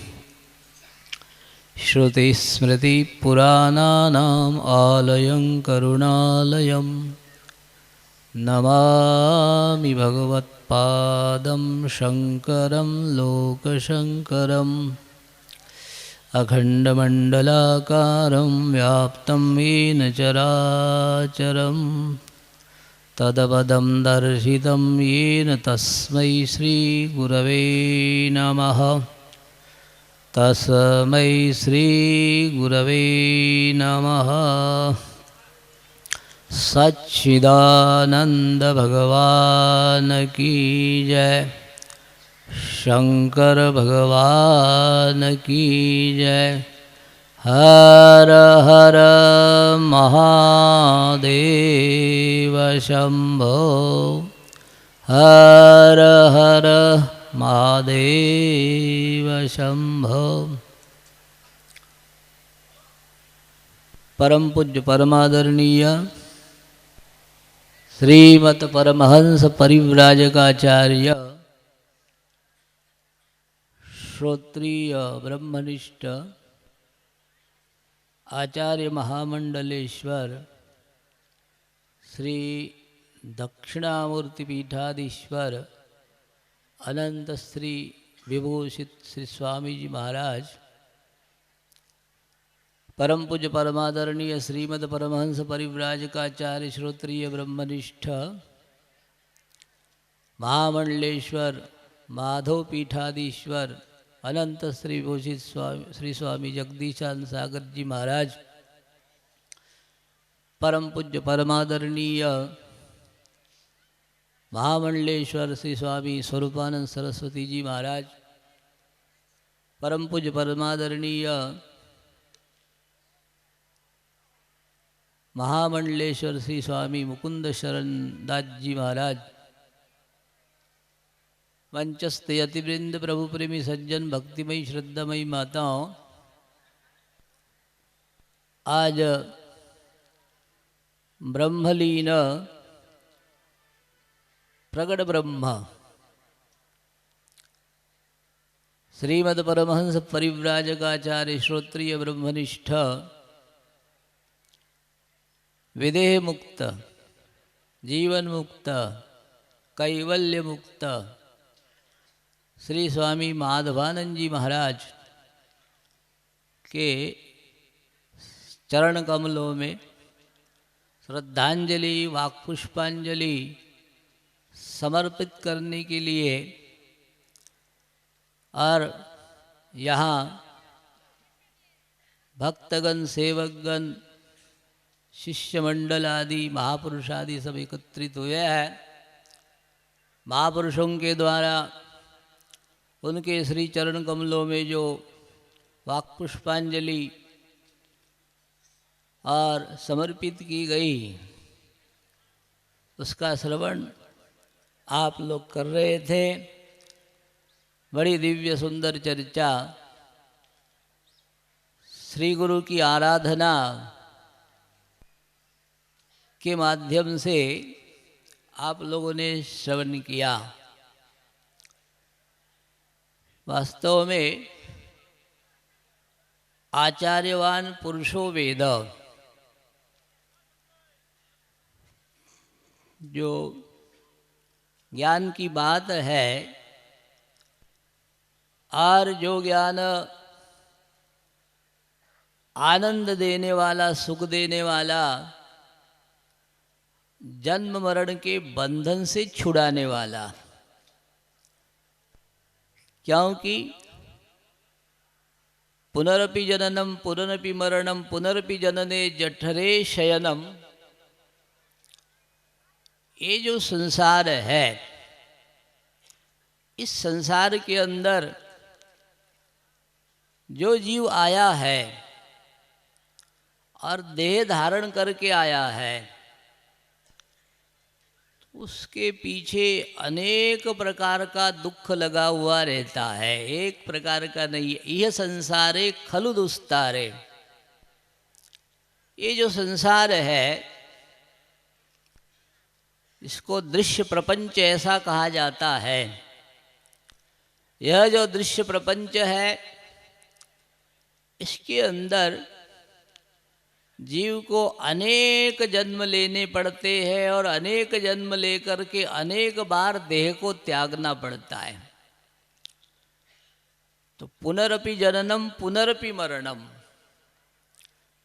श्रुतिस्मृतिपुराणानाम् आलयं करुणालयं नमामि भगवत्पादं शङ्करं लोकशङ्करम्. अखण्डमण्डलाकारं व्याप्तं येन चराचरं तदपदं दर्शितं येन तस्मै श्रीगुरवे नमः. तस्मै श्रीगुरवे नमः. सच्चिदानंद भगवान की जय. शंकर भगवान की जय. हर हर महादेव शंभो. हर हर महादेव शंभो. परम पूज्य परमादरणीय श्रीमत परमहंस परिव्राजकाचार्य श्रोत्रिय ब्रह्मनिष्ठ आचार्य महामंडलेश्वर श्री दक्षिणामूर्ति पीठाधीश्वर अनंत श्री विभूषित श्री स्वामी जी महाराज, परम पूज्य परमादरणीय श्रीमद परमहंस परिव्राजकाचार्य श्रोत्रिय ब्रह्मनिष्ठ महामंडलेश्वर माधव पीठाधीश्वर अनंत श्री विभूषित श्री स्वामी जगदीशानंद सागर जी महाराज, परम पूज्य परमादरणीय महामंडलेश्वर श्री स्वामी स्वरूपानंद सरस्वती जी महाराज, परम पूज्य परमादरणीय महामंडलेश्वर श्री स्वामी मुकुंद शरण दास जी महाराज, मंचस्थ यतिवृंद प्रभु प्रेमी सज्जन भक्तिमयी श्रद्धामयी माताओं, आज ब्रह्मलीन प्रगट ब्रह्म श्रीमद परमहंस परिव्राजकाचार्य श्रोत्रिय ब्रह्मनिष्ठ विदेह मुक्त जीवन मुक्त कैवल्य मुक्त श्री स्वामी माधवानंद जी महाराज के चरण कमलों में श्रद्धांजलि वाक्पुष्पांजलि समर्पित करने के लिए और यहाँ भक्तगण सेवकगण शिष्य मंडल आदि महापुरुष आदि सब एकत्रित हुए हैं। महापुरुषों के द्वारा उनके श्री चरण कमलों में जो वाक्पुष्पांजलि और समर्पित की गई उसका श्रवण आप लोग कर रहे थे। बड़ी दिव्य सुंदर चर्चा, श्री गुरु की आराधना के माध्यम से आप लोगों ने श्रवण किया। वास्तव में आचार्यवान पुरुषो वेद, जो ज्ञान की बात है, और जो ज्ञान आनंद देने वाला, सुख देने वाला, जन्म मरण के बंधन से छुड़ाने वाला, क्योंकि पुनरपि जननम पुनरपि मरणम पुनरपि जनने जठरे शयनम, ये जो संसार है, इस संसार के अंदर जो जीव आया है और देह धारण करके आया है, उसके पीछे अनेक प्रकार का दुख लगा हुआ रहता है। एक प्रकार का नहीं है। यह संसारे खलु दुस्तारे, ये जो संसार है इसको दृश्य प्रपंच ऐसा कहा जाता है। यह जो दृश्य प्रपंच है, इसके अंदर जीव को अनेक जन्म लेने पड़ते हैं और अनेक जन्म लेकर के अनेक बार देह को त्यागना पड़ता है। तो पुनरपि जननम पुनरपि मरणम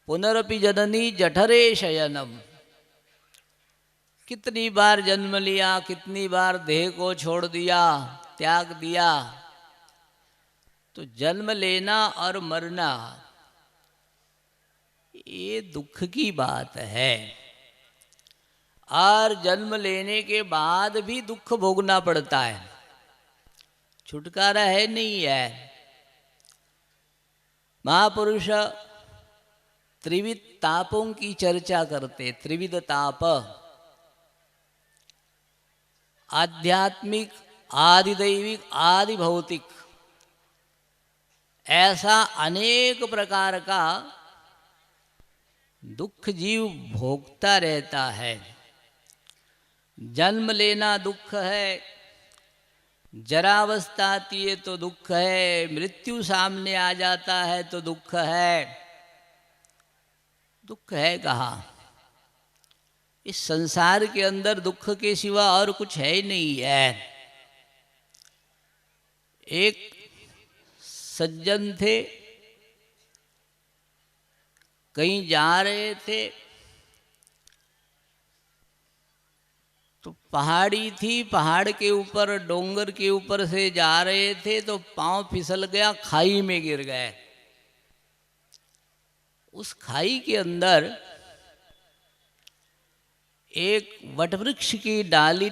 पुनरपि जननी जठरे शयनम, कितनी बार जन्म लिया, कितनी बार देह को छोड़ दिया, त्याग दिया। तो जन्म लेना और मरना ये दुख की बात है, और जन्म लेने के बाद भी दुख भोगना पड़ता है, छुटकारा है नहीं है। महापुरुष त्रिविध तापों की चर्चा करते। त्रिविध ताप, आध्यात्मिक, आदिदैविक, आदि भौतिक, ऐसा अनेक प्रकार का दुख जीव भोगता रहता है। जन्म लेना दुख है, जरावस्था आती है तो दुख है, मृत्यु सामने आ जाता है तो दुख है। दुख है कहाँ? इस संसार के अंदर दुख के सिवा और कुछ है ही नहीं है। एक सज्जन थे, कहीं जा रहे थे तो पहाड़ी थी, पहाड़ के ऊपर, डोंगर के ऊपर से जा रहे थे तो पांव फिसल गया, खाई में गिर गए। उस खाई के अंदर एक वटवृक्ष की डाली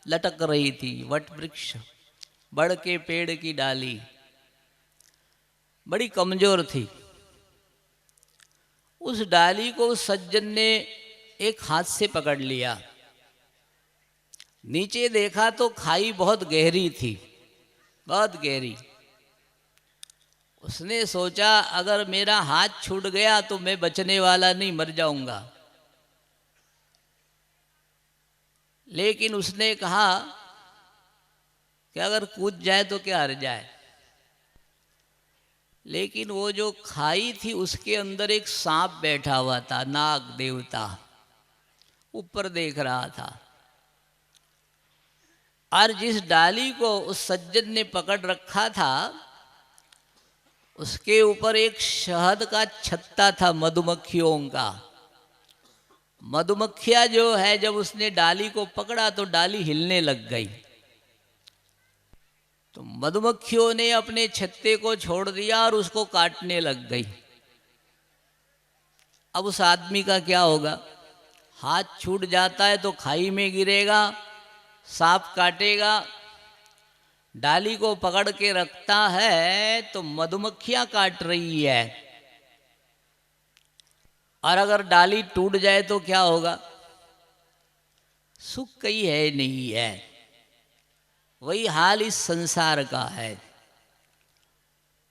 लटक रही थी। वटवृक्ष, बड़ के पेड़ की डाली बड़ी कमजोर थी। उस डाली को उस सज्जन ने एक हाथ से पकड़ लिया। नीचे देखा तो खाई बहुत गहरी थी, बहुत गहरी। उसने सोचा अगर मेरा हाथ छूट गया तो मैं बचने वाला नहीं, मर जाऊंगा। लेकिन उसने कहा कि अगर कूद जाए तो क्या हर जाए। लेकिन वो जो खाई थी उसके अंदर एक सांप बैठा हुआ था, नाग देवता ऊपर देख रहा था। और जिस डाली को उस सज्जन ने पकड़ रखा था उसके ऊपर एक शहद का छत्ता था, मधुमक्खियों का। मधुमक्खियां जो है, जब उसने डाली को पकड़ा तो डाली हिलने लग गई। तो मधुमक्खियों ने अपने छत्ते को छोड़ दिया और उसको काटने लग गई। अब उस आदमी का क्या होगा? हाथ छूट जाता है तो खाई में गिरेगा, सांप काटेगा। डाली को पकड़ के रखता है तो मधुमक्खियां काट रही है। और अगर डाली टूट जाए तो क्या होगा? सुख कहीं है नहीं है। वही हाल इस संसार का है।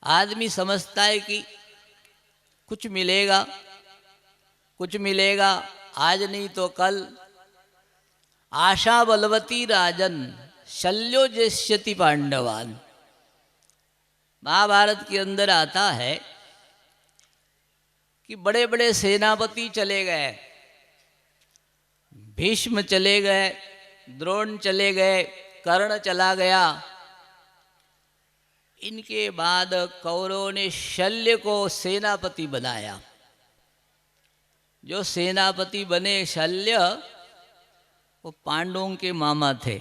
आदमी समझता है कि कुछ मिलेगा, कुछ मिलेगा, आज नहीं तो कल। आशा बलवती राजन शल्यो जेष्यति पांडवान। महाभारत के अंदर आता है कि बड़े बड़े सेनापति चले गए, भीष्म चले गए, द्रोण चले गए, कर्ण चला गया। इनके बाद कौरवों ने शल्य को सेनापति बनाया। जो सेनापति बने शल्य, वो पांडवों के मामा थे।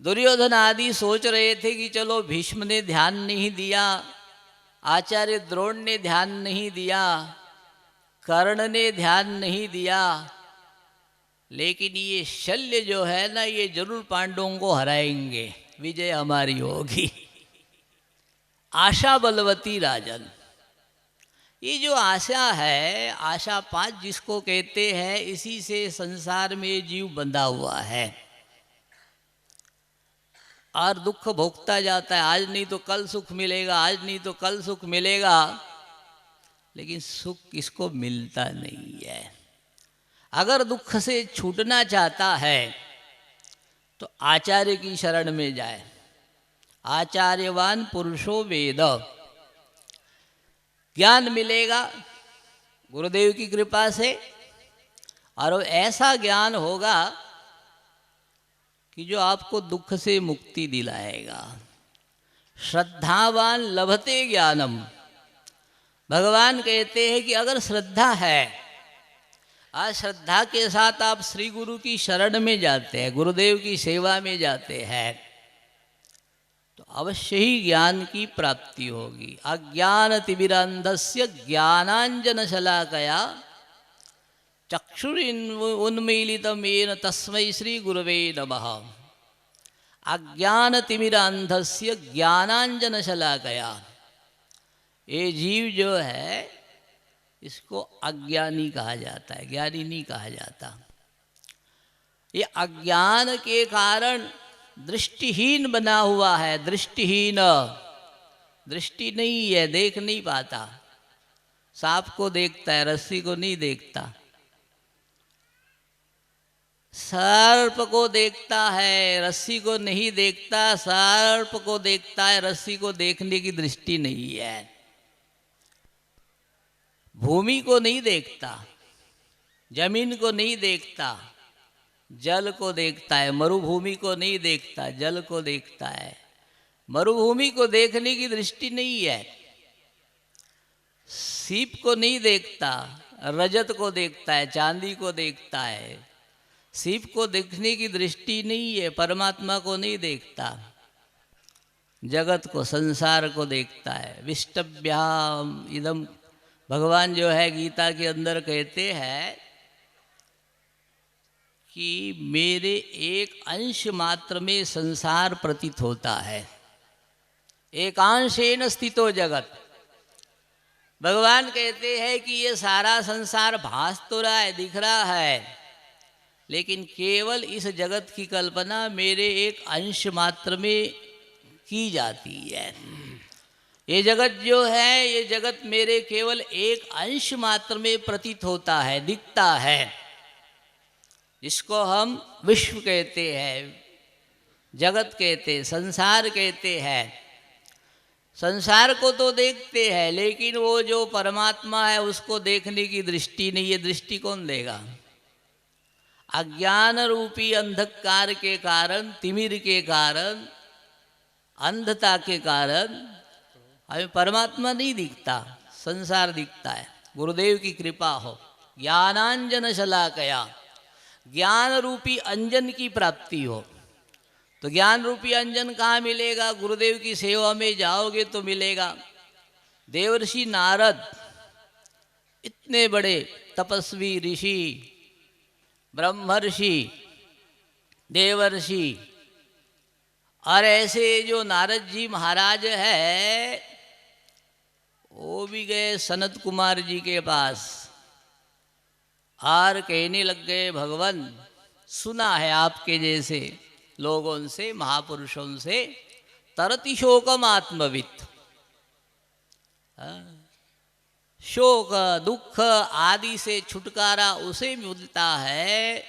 दुर्योधन आदि सोच रहे थे कि चलो भीष्म ने ध्यान नहीं दिया, आचार्य द्रोण ने ध्यान नहीं दिया, कर्ण ने ध्यान नहीं दिया, लेकिन ये शल्य जो है ना, ये जरूर पांडवों को हराएंगे, विजय हमारी होगी। आशा बलवती राजन। ये जो आशा है, आशा 5 जिसको कहते हैं, इसी से संसार में जीव बंधा हुआ है और दुख भोगता जाता है। आज नहीं तो कल सुख मिलेगा, आज नहीं तो कल सुख मिलेगा, लेकिन सुख किसको मिलता नहीं है। अगर दुख से छूटना चाहता है तो आचार्य की शरण में जाए। आचार्यवान पुरुषो वेद। ज्ञान मिलेगा गुरुदेव की कृपा से, और वो ऐसा ज्ञान होगा कि जो आपको दुख से मुक्ति दिलाएगा। श्रद्धावान लभते ज्ञानम। भगवान कहते हैं कि अगर श्रद्धा है, आज श्रद्धा के साथ आप श्री गुरु की शरण में जाते हैं, गुरुदेव की सेवा में जाते हैं, तो अवश्य ही ज्ञान की प्राप्ति होगी। अज्ञान तिमिरांधस्य ज्ञानांजन शलाकया चक्षुरुन्मीलितं येन तस्मै श्री गुरवे नमः। अज्ञान तिमिरांधस्य ज्ञानांजन शलाकया। ये जीव जो है, इसको अज्ञानी कहा जाता है, ज्ञानी नहीं कहा जाता। ये अज्ञान के कारण दृष्टिहीन बना हुआ है। दृष्टिहीन, दृष्टि नहीं है, देख नहीं पाता। सांप को देखता है, रस्सी को नहीं देखता। सर्प को देखता है, रस्सी को नहीं देखता। सर्प को देखता है, रस्सी को देखने की दृष्टि नहीं है। भूमि को नहीं देखता, जमीन को नहीं देखता, जल को देखता है। मरुभूमि को नहीं देखता, जल को देखता है। मरुभूमि को देखने की दृष्टि नहीं है। सीप को नहीं देखता, रजत को देखता है, चांदी को देखता है। सीप को देखने की दृष्टि नहीं है, परमात्मा को नहीं देखता। जगत को, संसार को देखता है। विष्टभ्याम इदम, भगवान जो है गीता के अंदर कहते हैं कि मेरे एक अंश मात्र में संसार प्रतीत होता है। एकांशेन स्थितो जगत। भगवान कहते हैं कि ये सारा संसार भास तो रहा है, दिख रहा है, लेकिन केवल इस जगत की कल्पना मेरे एक अंश मात्र में की जाती है। ये जगत जो है, ये जगत मेरे केवल एक अंश मात्र में प्रतीत होता है, दिखता है, जिसको हम विश्व कहते हैं, जगत कहते हैं, संसार कहते हैं। संसार को तो देखते हैं, लेकिन वो जो परमात्मा है उसको देखने की दृष्टि नहीं है। दृष्टि कौन देगा? अज्ञान रूपी अंधकार के कारण, तिमिर के कारण, अंधता के कारण हमें परमात्मा नहीं दिखता, संसार दिखता है। गुरुदेव की कृपा हो, ज्ञानांजन शलाकया, ज्ञान रूपी अंजन की प्राप्ति हो। तो ज्ञान रूपी अंजन कहाँ मिलेगा? गुरुदेव की सेवा में जाओगे तो मिलेगा। देवर्षि नारद इतने बड़े तपस्वी ऋषि, ब्रह्मर्षि, देवर्षि, और ऐसे जो नारद जी महाराज है, वो भी गए सनत कुमार जी के पास और कहने लग गए, भगवान सुना है आपके जैसे लोगों से, महापुरुषों से, तरति शोकम आत्मवित्। शोक दुख आदि से छुटकारा उसे मिलता है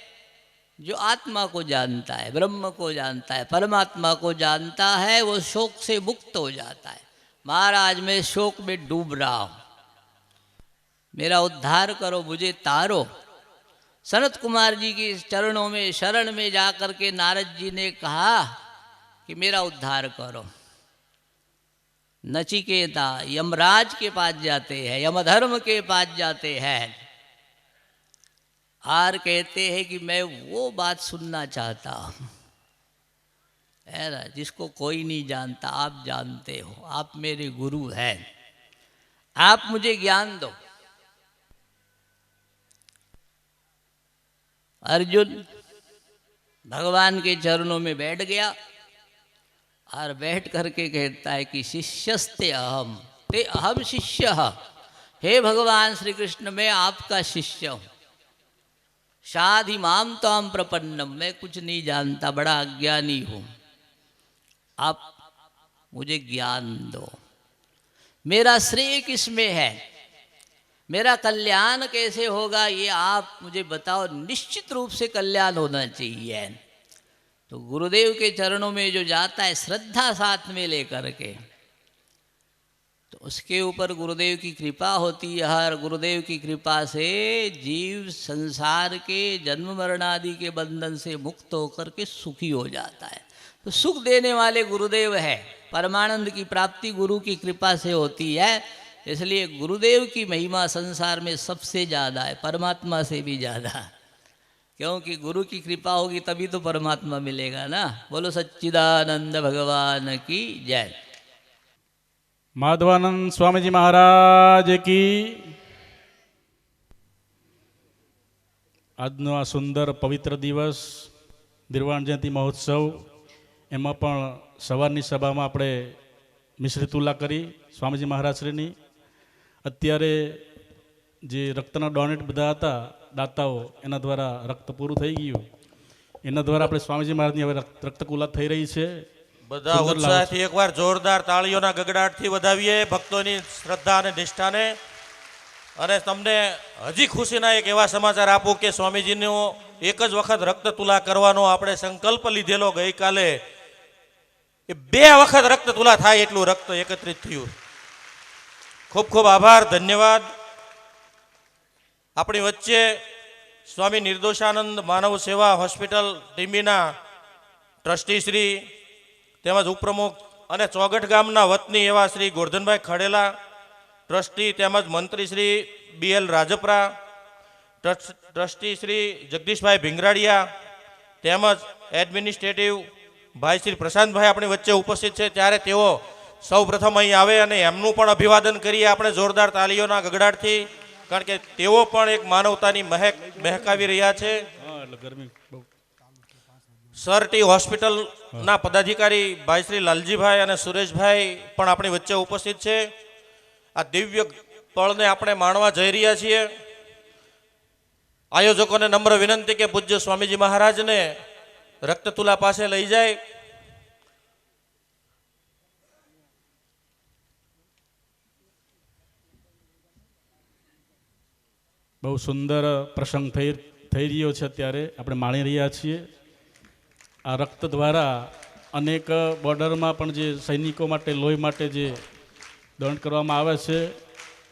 जो आत्मा को जानता है, ब्रह्म को जानता है, परमात्मा को जानता है। वो शोक से मुक्त हो जाता है। महाराज मैं शोक में डूब रहा हूं, मेरा उद्धार करो, मुझे तारो। सनत कुमार जी के चरणों में, शरण में जाकर के नारद जी ने कहा कि मेरा उद्धार करो। नचिकेता यमराज के पास जाते हैं, यमधर्म के पास जाते हैं और कहते हैं कि मैं वो बात सुनना चाहता हूँ, है ना, जिसको कोई नहीं जानता, आप जानते हो, आप मेरे गुरु हैं, आप मुझे ज्ञान दो। अर्जुन भगवान के चरणों में बैठ गया और बैठ करके कहता है कि शिष्यस्ते अहम ते अहम शिष्य। हे भगवान श्री कृष्ण, मैं आपका शिष्य हूँ। शाधि माम ताम प्रपन्नम, मैं कुछ नहीं जानता, बड़ा अज्ञानी हूँ, आप मुझे ज्ञान दो। मेरा श्रेय किसमें है, मेरा कल्याण कैसे होगा, ये आप मुझे बताओ। निश्चित रूप से कल्याण होना चाहिए। तो गुरुदेव के चरणों में जो जाता है श्रद्धा साथ में लेकर के, तो उसके ऊपर गुरुदेव की कृपा होती है। हर गुरुदेव की कृपा से जीव संसार के जन्म मरण आदि के बंधन से मुक्त होकर के सुखी हो जाता है। तो सुख देने वाले गुरुदेव है। परमानंद की प्राप्ति गुरु की कृपा से होती है। इसलिए गुरुदेव की महिमा संसार में सबसे ज़्यादा है, परमात्मा से भी ज़्यादा, क्योंकि गुरु की कृपा होगी तभी तो परमात्मा मिलेगा ना। बोलो सच्चिदानंद भगवान की जय। माधवानंद स्वामी जी महाराज की। આજનો આ સુંદર પવિત્ર દિવસ નિર્વાણ જયંતિ મહોત્સવ, એમાં પણ સવારની સભામાં આપણે મિશ્રી તુલા કરી સ્વામીજી મહારાજશ્રીની. અત્યારે જે રક્તના ડોનેટ બધા હતા દાતાઓ, એના દ્વારા રક્ત પૂરું થઈ ગયું. એના દ્વારા આપણે સ્વામીજી મહારાજની હવે રક્તકુલા થઈ રહી છે. બધા ઉત્સાહથી એકવાર જોરદાર તાળીઓના ગગડાટથી વધાવીએ ભક્તોની શ્રદ્ધા અને નિષ્ઠાને. અને તમને હજી ખુશીના એક એવા સમાચાર આપું કે સ્વામીજીનો એક જ વખત રક્ત તુલા કરવાનો આપણે સંકલ્પ લીધેલો ગઈકાલે, એ 2 વખત રક્ત તુલા થાય એટલું રક્ત એકત્રિત થયું. ખૂબ ખૂબ આભાર, ધન્યવાદ. આપણી વચ્ચે સ્વામી નિર્દોષાનંદ માનવ સેવા હોસ્પિટલ ટીંબીના ટ્રસ્ટી શ્રી તેમજ ઉપપ્રમુખ અને ચોગઠ ગામના વતની એવા શ્રી ગોરધનભાઈ ખડેલા ટ્રસ્ટી તેમજ મંત્રી શ્રી BL રાજપરા, ટ્રસ્ટી શ્રી જગદીશભાઈ ભીંગરાડિયા તેમજ એડમિનિસ્ટ્રેટિવ ભાઈ શ્રી પ્રશાંતભાઈ આપણી વચ્ચે ઉપસ્થિત છે. ત્યારે તેઓ સૌ પ્રથમ અહીં આવે અને એમનું પણ અભિવાદન કરીએ આપણે જોરદાર તાલીઓના ગગડાટથી, કારણ કે તેઓ પણ એક માનવતાની મહેક મહેકાવી રહ્યા છે. સર ટી હોસ્પિટલના પદાધિકારી ભાઈ શ્રી લાલજીભાઈ અને સુરેશભાઈ પણ આપણી વચ્ચે ઉપસ્થિત છે. આ દિવ્ય પળને આપણે માણવા જઈ રહ્યા છીએ. આયોજકોને નમ્ર વિનંતી કે પૂજ્ય સ્વામીજી મહારાજને રક્તતુલા પાસે લઈ જાય. બહુ સુંદર પ્રસંગ થઈ રહ્યો છે, અત્યારે આપણે માણી રહ્યા છીએ. આ રક્ત દ્વારા અનેક બોર્ડરમાં પણ જે સૈનિકો માટે લોહી માટે જે દંડ કરવામાં આવે છે,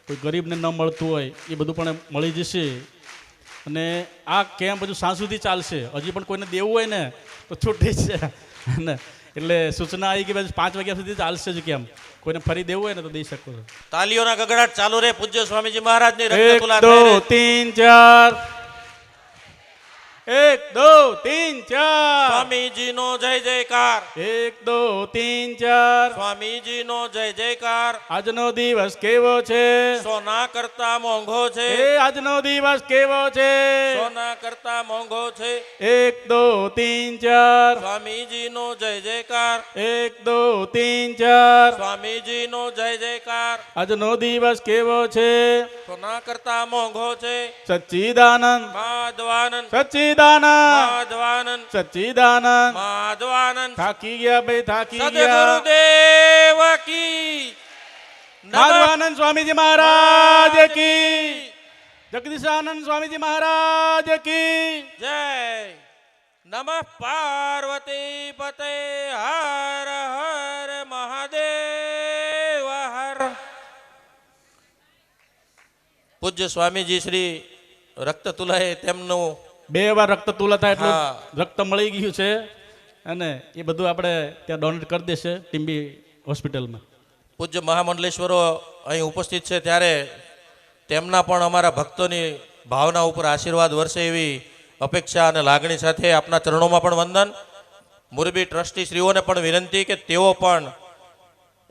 કોઈ ગરીબને ન મળતું હોય એ બધું પણ મળી જશે. અને આ કેમ્પ બધું સાંજ સુધી ચાલશે. હજી પણ કોઈને દેવું હોય ને તો છૂટી છે ને, એટલે સૂચના આવી કે 5 વાગ્યા સુધી ચાલશે જ કેમ્પ. કોઈને ફરી દેવું હોય ને તો દઈ શકો છો. તાલીઓના ગગડાટ ચાલુ રહે. પૂજ્ય સ્વામીજી મહારાજની 1 2 3 4 1 2 3 4 સ્વામીજીનો જય જયકાર. 1 2 3 4 સ્વામીજીનો જય જયકાર. આજનો દિવસ કેવો છે, સોના કરતા મોંઘો છે. આજનો દિવસ કેવો છે, સોના કરતા મોંઘો છે. 1 2 3 4 સ્વામીજીનો જય જયકાર. 1 2 3 4 સ્વામીજીનો જય જયકાર. આજનો દિવસ કેવો છે, સોના કરતા મોંઘો છે. સચ્ચિદાનંદ માધવાનંદ સચ્ચિદાનંદ માધવાનંદ સચ્ચિદાનંદ. માધવાનંદ. થાકી ગયા ભાઈ, થાકી ગયા. સદગુરુદેવ કી માધવાનંદ સ્વામીજી મહારાજ કી, જગદીશાનંદ સ્વામીજી મહારાજ કી જય. નમઃ પાર્વતી પતે હર હર મહાદેવ હર. પૂજ્ય સ્વામીજી શ્રી રક્ત તુલાએ તેમનું 2 વાર રક્ત તુલા થાય એટલું હા. રક્ત મળી ગયું છે. અને એ બધું આપણે ત્યાં ડોનેટ કરી દેશે ટીમ્બી હોસ્પિટલમાં. પૂજ્ય મહામંડલેશ્વરો અહીં ઉપસ્થિત છે ત્યારે તેમના પણ અમારા ભક્તોની ભાવના ઉપર આશીર્વાદ વરસે એવી અપેક્ષા અને લાગણી સાથે આપના ચરણોમાં પણ વંદન. મુરબી ટ્રસ્ટી શ્રીઓને પણ વિનંતી કે તેઓ પણ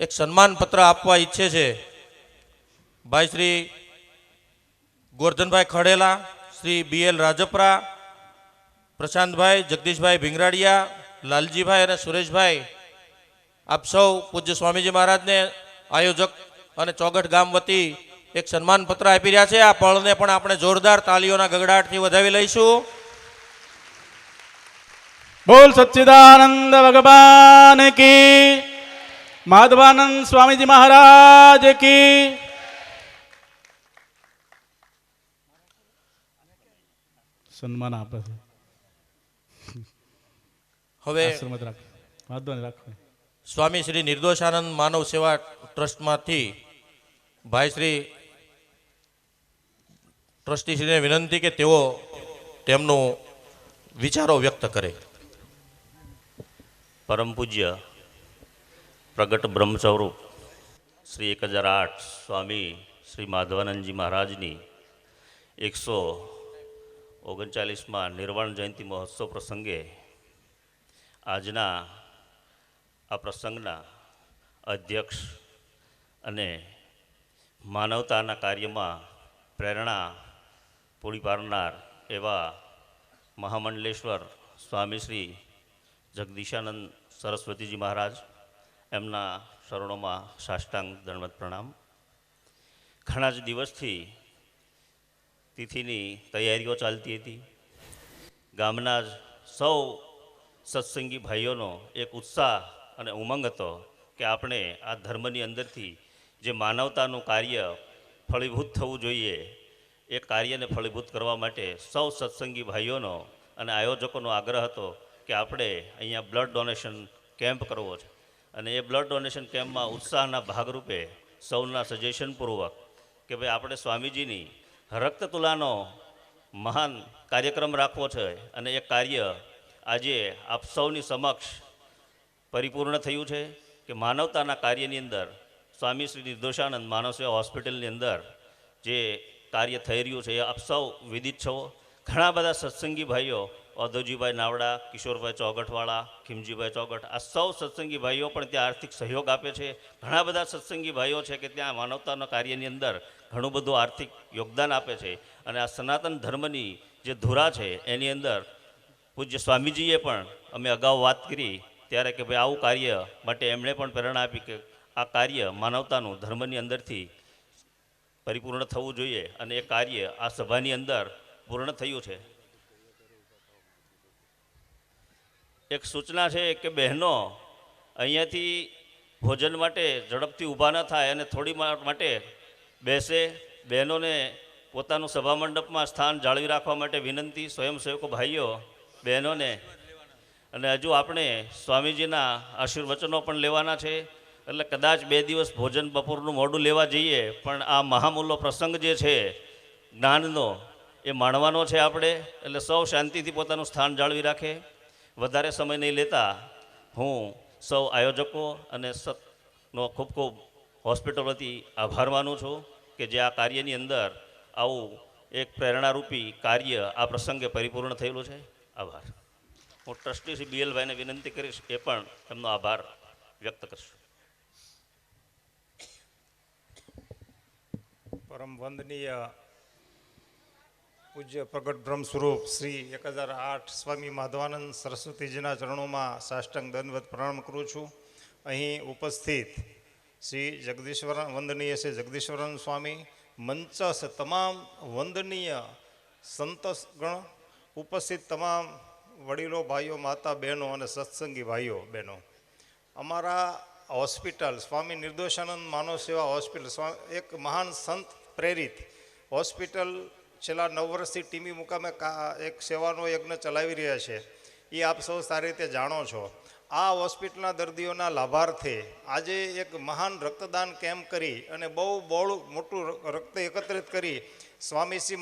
એક સન્માન પત્ર આપવા ઈચ્છે છે. ભાઈ શ્રી ગોરધનભાઈ ખડેલા, શ્રી BL રાજપરા, પ્રશાંતભાઈ, જગદીશભાઈ ભીંગરાડિયા, લાલજીભાઈ અને સુરેશભાઈ, આપ સૌ પૂજ્ય સ્વામીજી મહારાજને આયોજક અને ચોગઠ ગામ વતી એક સન્માન પત્ર આપી રહ્યા છે. આ પળને પણ આપણે જોરદાર તાલીઓના ગગડાટથી વધાવી લઈશું. બોલ સચ્ચિદાનંદ ભગવાન કી, માધવાનંદ સ્વામીજી મહારાજ કી. સન્માન આપે છે. હવે આશ્રમત રાખો, વાંધો નહીં રાખો. સ્વામી શ્રી નિર્દોષાનંદ માનવ સેવા ટ્રસ્ટમાંથી ભાઈ શ્રી ટ્રસ્ટીશ્રીને વિનંતી કે તેઓ તેમનું વિચારો વ્યક્ત કરે. પરમ પૂજ્ય પ્રગટ બ્રહ્મ સ્વરૂપ શ્રી 1008 સ્વામી શ્રી માધવાનંદજી મહારાજની 139માં નિર્વાણ જયંતિ મહોત્સવ પ્રસંગે આજના આ પ્રસંગના અધ્યક્ષ અને માનવતાના કાર્યમાં પ્રેરણા પૂરી પાડનાર એવા મહામંડલેશ્વર સ્વામી શ્રી જગદીશાનંદ સરસ્વતીજી મહારાજ, એમના શરણોમાં સાષ્ટાંગ દંડવત પ્રણામ. ઘણા જ દિવસથી તિથિની તૈયારીઓ ચાલતી હતી. ગામના જ સૌ સત્સંગી ભાઈઓનો એક ઉત્સાહ અને ઉમંગ હતો કે આપણે આ ધર્મની અંદરથી જે માનવતાનું કાર્ય ફળીભૂત થવું જોઈએ, એ કાર્યને ફળીભૂત કરવા માટે સૌ સત્સંગી ભાઈઓનો અને આયોજકોનો આગ્રહ હતો કે આપણે અહીંયા બ્લડ ડોનેશન કેમ્પ કરવો છે. અને એ બ્લડ ડોનેશન કેમ્પમાં ઉત્સાહના ભાગરૂપે સૌના સજેશનપૂર્વક કે ભાઈ આપણે સ્વામીજીની રક્તતુલાનો મહાન કાર્યક્રમ રાખવો છે. અને એ કાર્ય આજે આપ સૌની સમક્ષ પરિપૂર્ણ થયું છે કે માનવતાના કાર્યની અંદર સ્વામી શ્રી નિર્દોષાનંદ માનવ સેવા હોસ્પિટલની અંદર જે કાર્ય થઈ રહ્યું છે એ આપ સૌ વિદિત છો. ઘણા બધા સત્સંગી ભાઈઓ, ઔધવજીભાઈ નાવડા, કિશોરભાઈ ચોગઠવાળા, ખીમજીભાઈ ચોગઠ, આ સૌ સત્સંગી ભાઈઓ પણ ત્યાં આર્થિક સહયોગ આપે છે. ઘણા બધા સત્સંગી ભાઈઓ છે કે ત્યાં માનવતાના કાર્યની અંદર ઘણું બધું આર્થિક યોગદાન આપે છે. અને આ સનાતન ધર્મની જે ધુરા છે એની અંદર પૂજ્ય સ્વામીજીએ પણ અમે અગાઉ વાત કરી ત્યારે કે ભાઈ આવું કાર્ય માટે એમણે પણ પ્રેરણા આપી કે આ કાર્ય માનવતાનું ધર્મની અંદરથી પરિપૂર્ણ થવું જોઈએ. અને એ કાર્ય આ સભાની અંદર પૂર્ણ થયું છે. એક સૂચના છે કે બહેનો અહીંયાથી ભોજન માટે ઝડપથી ઊભા ન થાય અને થોડી માટે બેસે. બહેનોને પોતાનું સભા મંડપમાં સ્થાન જાળવી રાખવા માટે વિનંતી. સ્વયંસેવકો ભાઈઓ બહેનોને. અને હજુ આપણે સ્વામીજીના આશીર્વચનો પણ લેવાના છે. એટલે કદાચ 2 દિવસ ભોજન બપોરનું મોડું લેવા જઈએ, પણ આ મહામૂલ્ય પ્રસંગ જે છે જ્ઞાનનો એ માણવાનો છે આપણે. એટલે સૌ શાંતિથી પોતાનું સ્થાન જાળવી રાખે. વધારે સમય નહીં લેતા હું સૌ આયોજકો અને સતનો ખૂબ ખૂબ હોસ્પિટલ વતી આભાર માનું છું કે જે આ કાર્યની અંદર આવું એક પ્રેરણારૂપી કાર્ય આ પ્રસંગે પરિપૂર્ણ થયેલું છે. આભાર. હું ટ્રસ્ટી શ્રી BL ભાઈને વિનંતી કરીશ એ પણ એમનો આભાર વ્યક્ત કરશે. પરમ વંદનીય પૂજ્ય પ્રગટ બ્રહ્મ સ્વરૂપ શ્રી 1008 સ્વામી માધવાનંદ સરસ્વતીજીના ચરણોમાં સાષ્ટાંગ દંડવત પ્રણામ કરું છું. અહીં ઉપસ્થિત શ્રી વંદનીય શ્રી જગદીશ્વરન સ્વામી, મંચસ્થ તમામ વંદનીય સંતગણ, ઉપસ્થિત તમામ વડીલો, ભાઈઓ, માતા, બહેનો અને સત્સંગી ભાઈઓ બહેનો, અમારા હોસ્પિટલ સ્વામી નિર્દોષાનંદ માનવ સેવા હોસ્પિટલ એક મહાન સંત પ્રેરિત હોસ્પિટલ છેલ્લા 9 વર્ષથી ટીમી મુકામે એક સેવાનો યજ્ઞ ચલાવી રહ્યા છે. એ આપ સૌ સારી રીતે જાણો છો. આ હોસ્પિટલના દર્દીઓના લાભાર્થે આજે એક મહાન રક્તદાન કેમ્પ કરી અને બહુ મોટું રક્ત એકત્રિત કરી સ્વામી શ્રી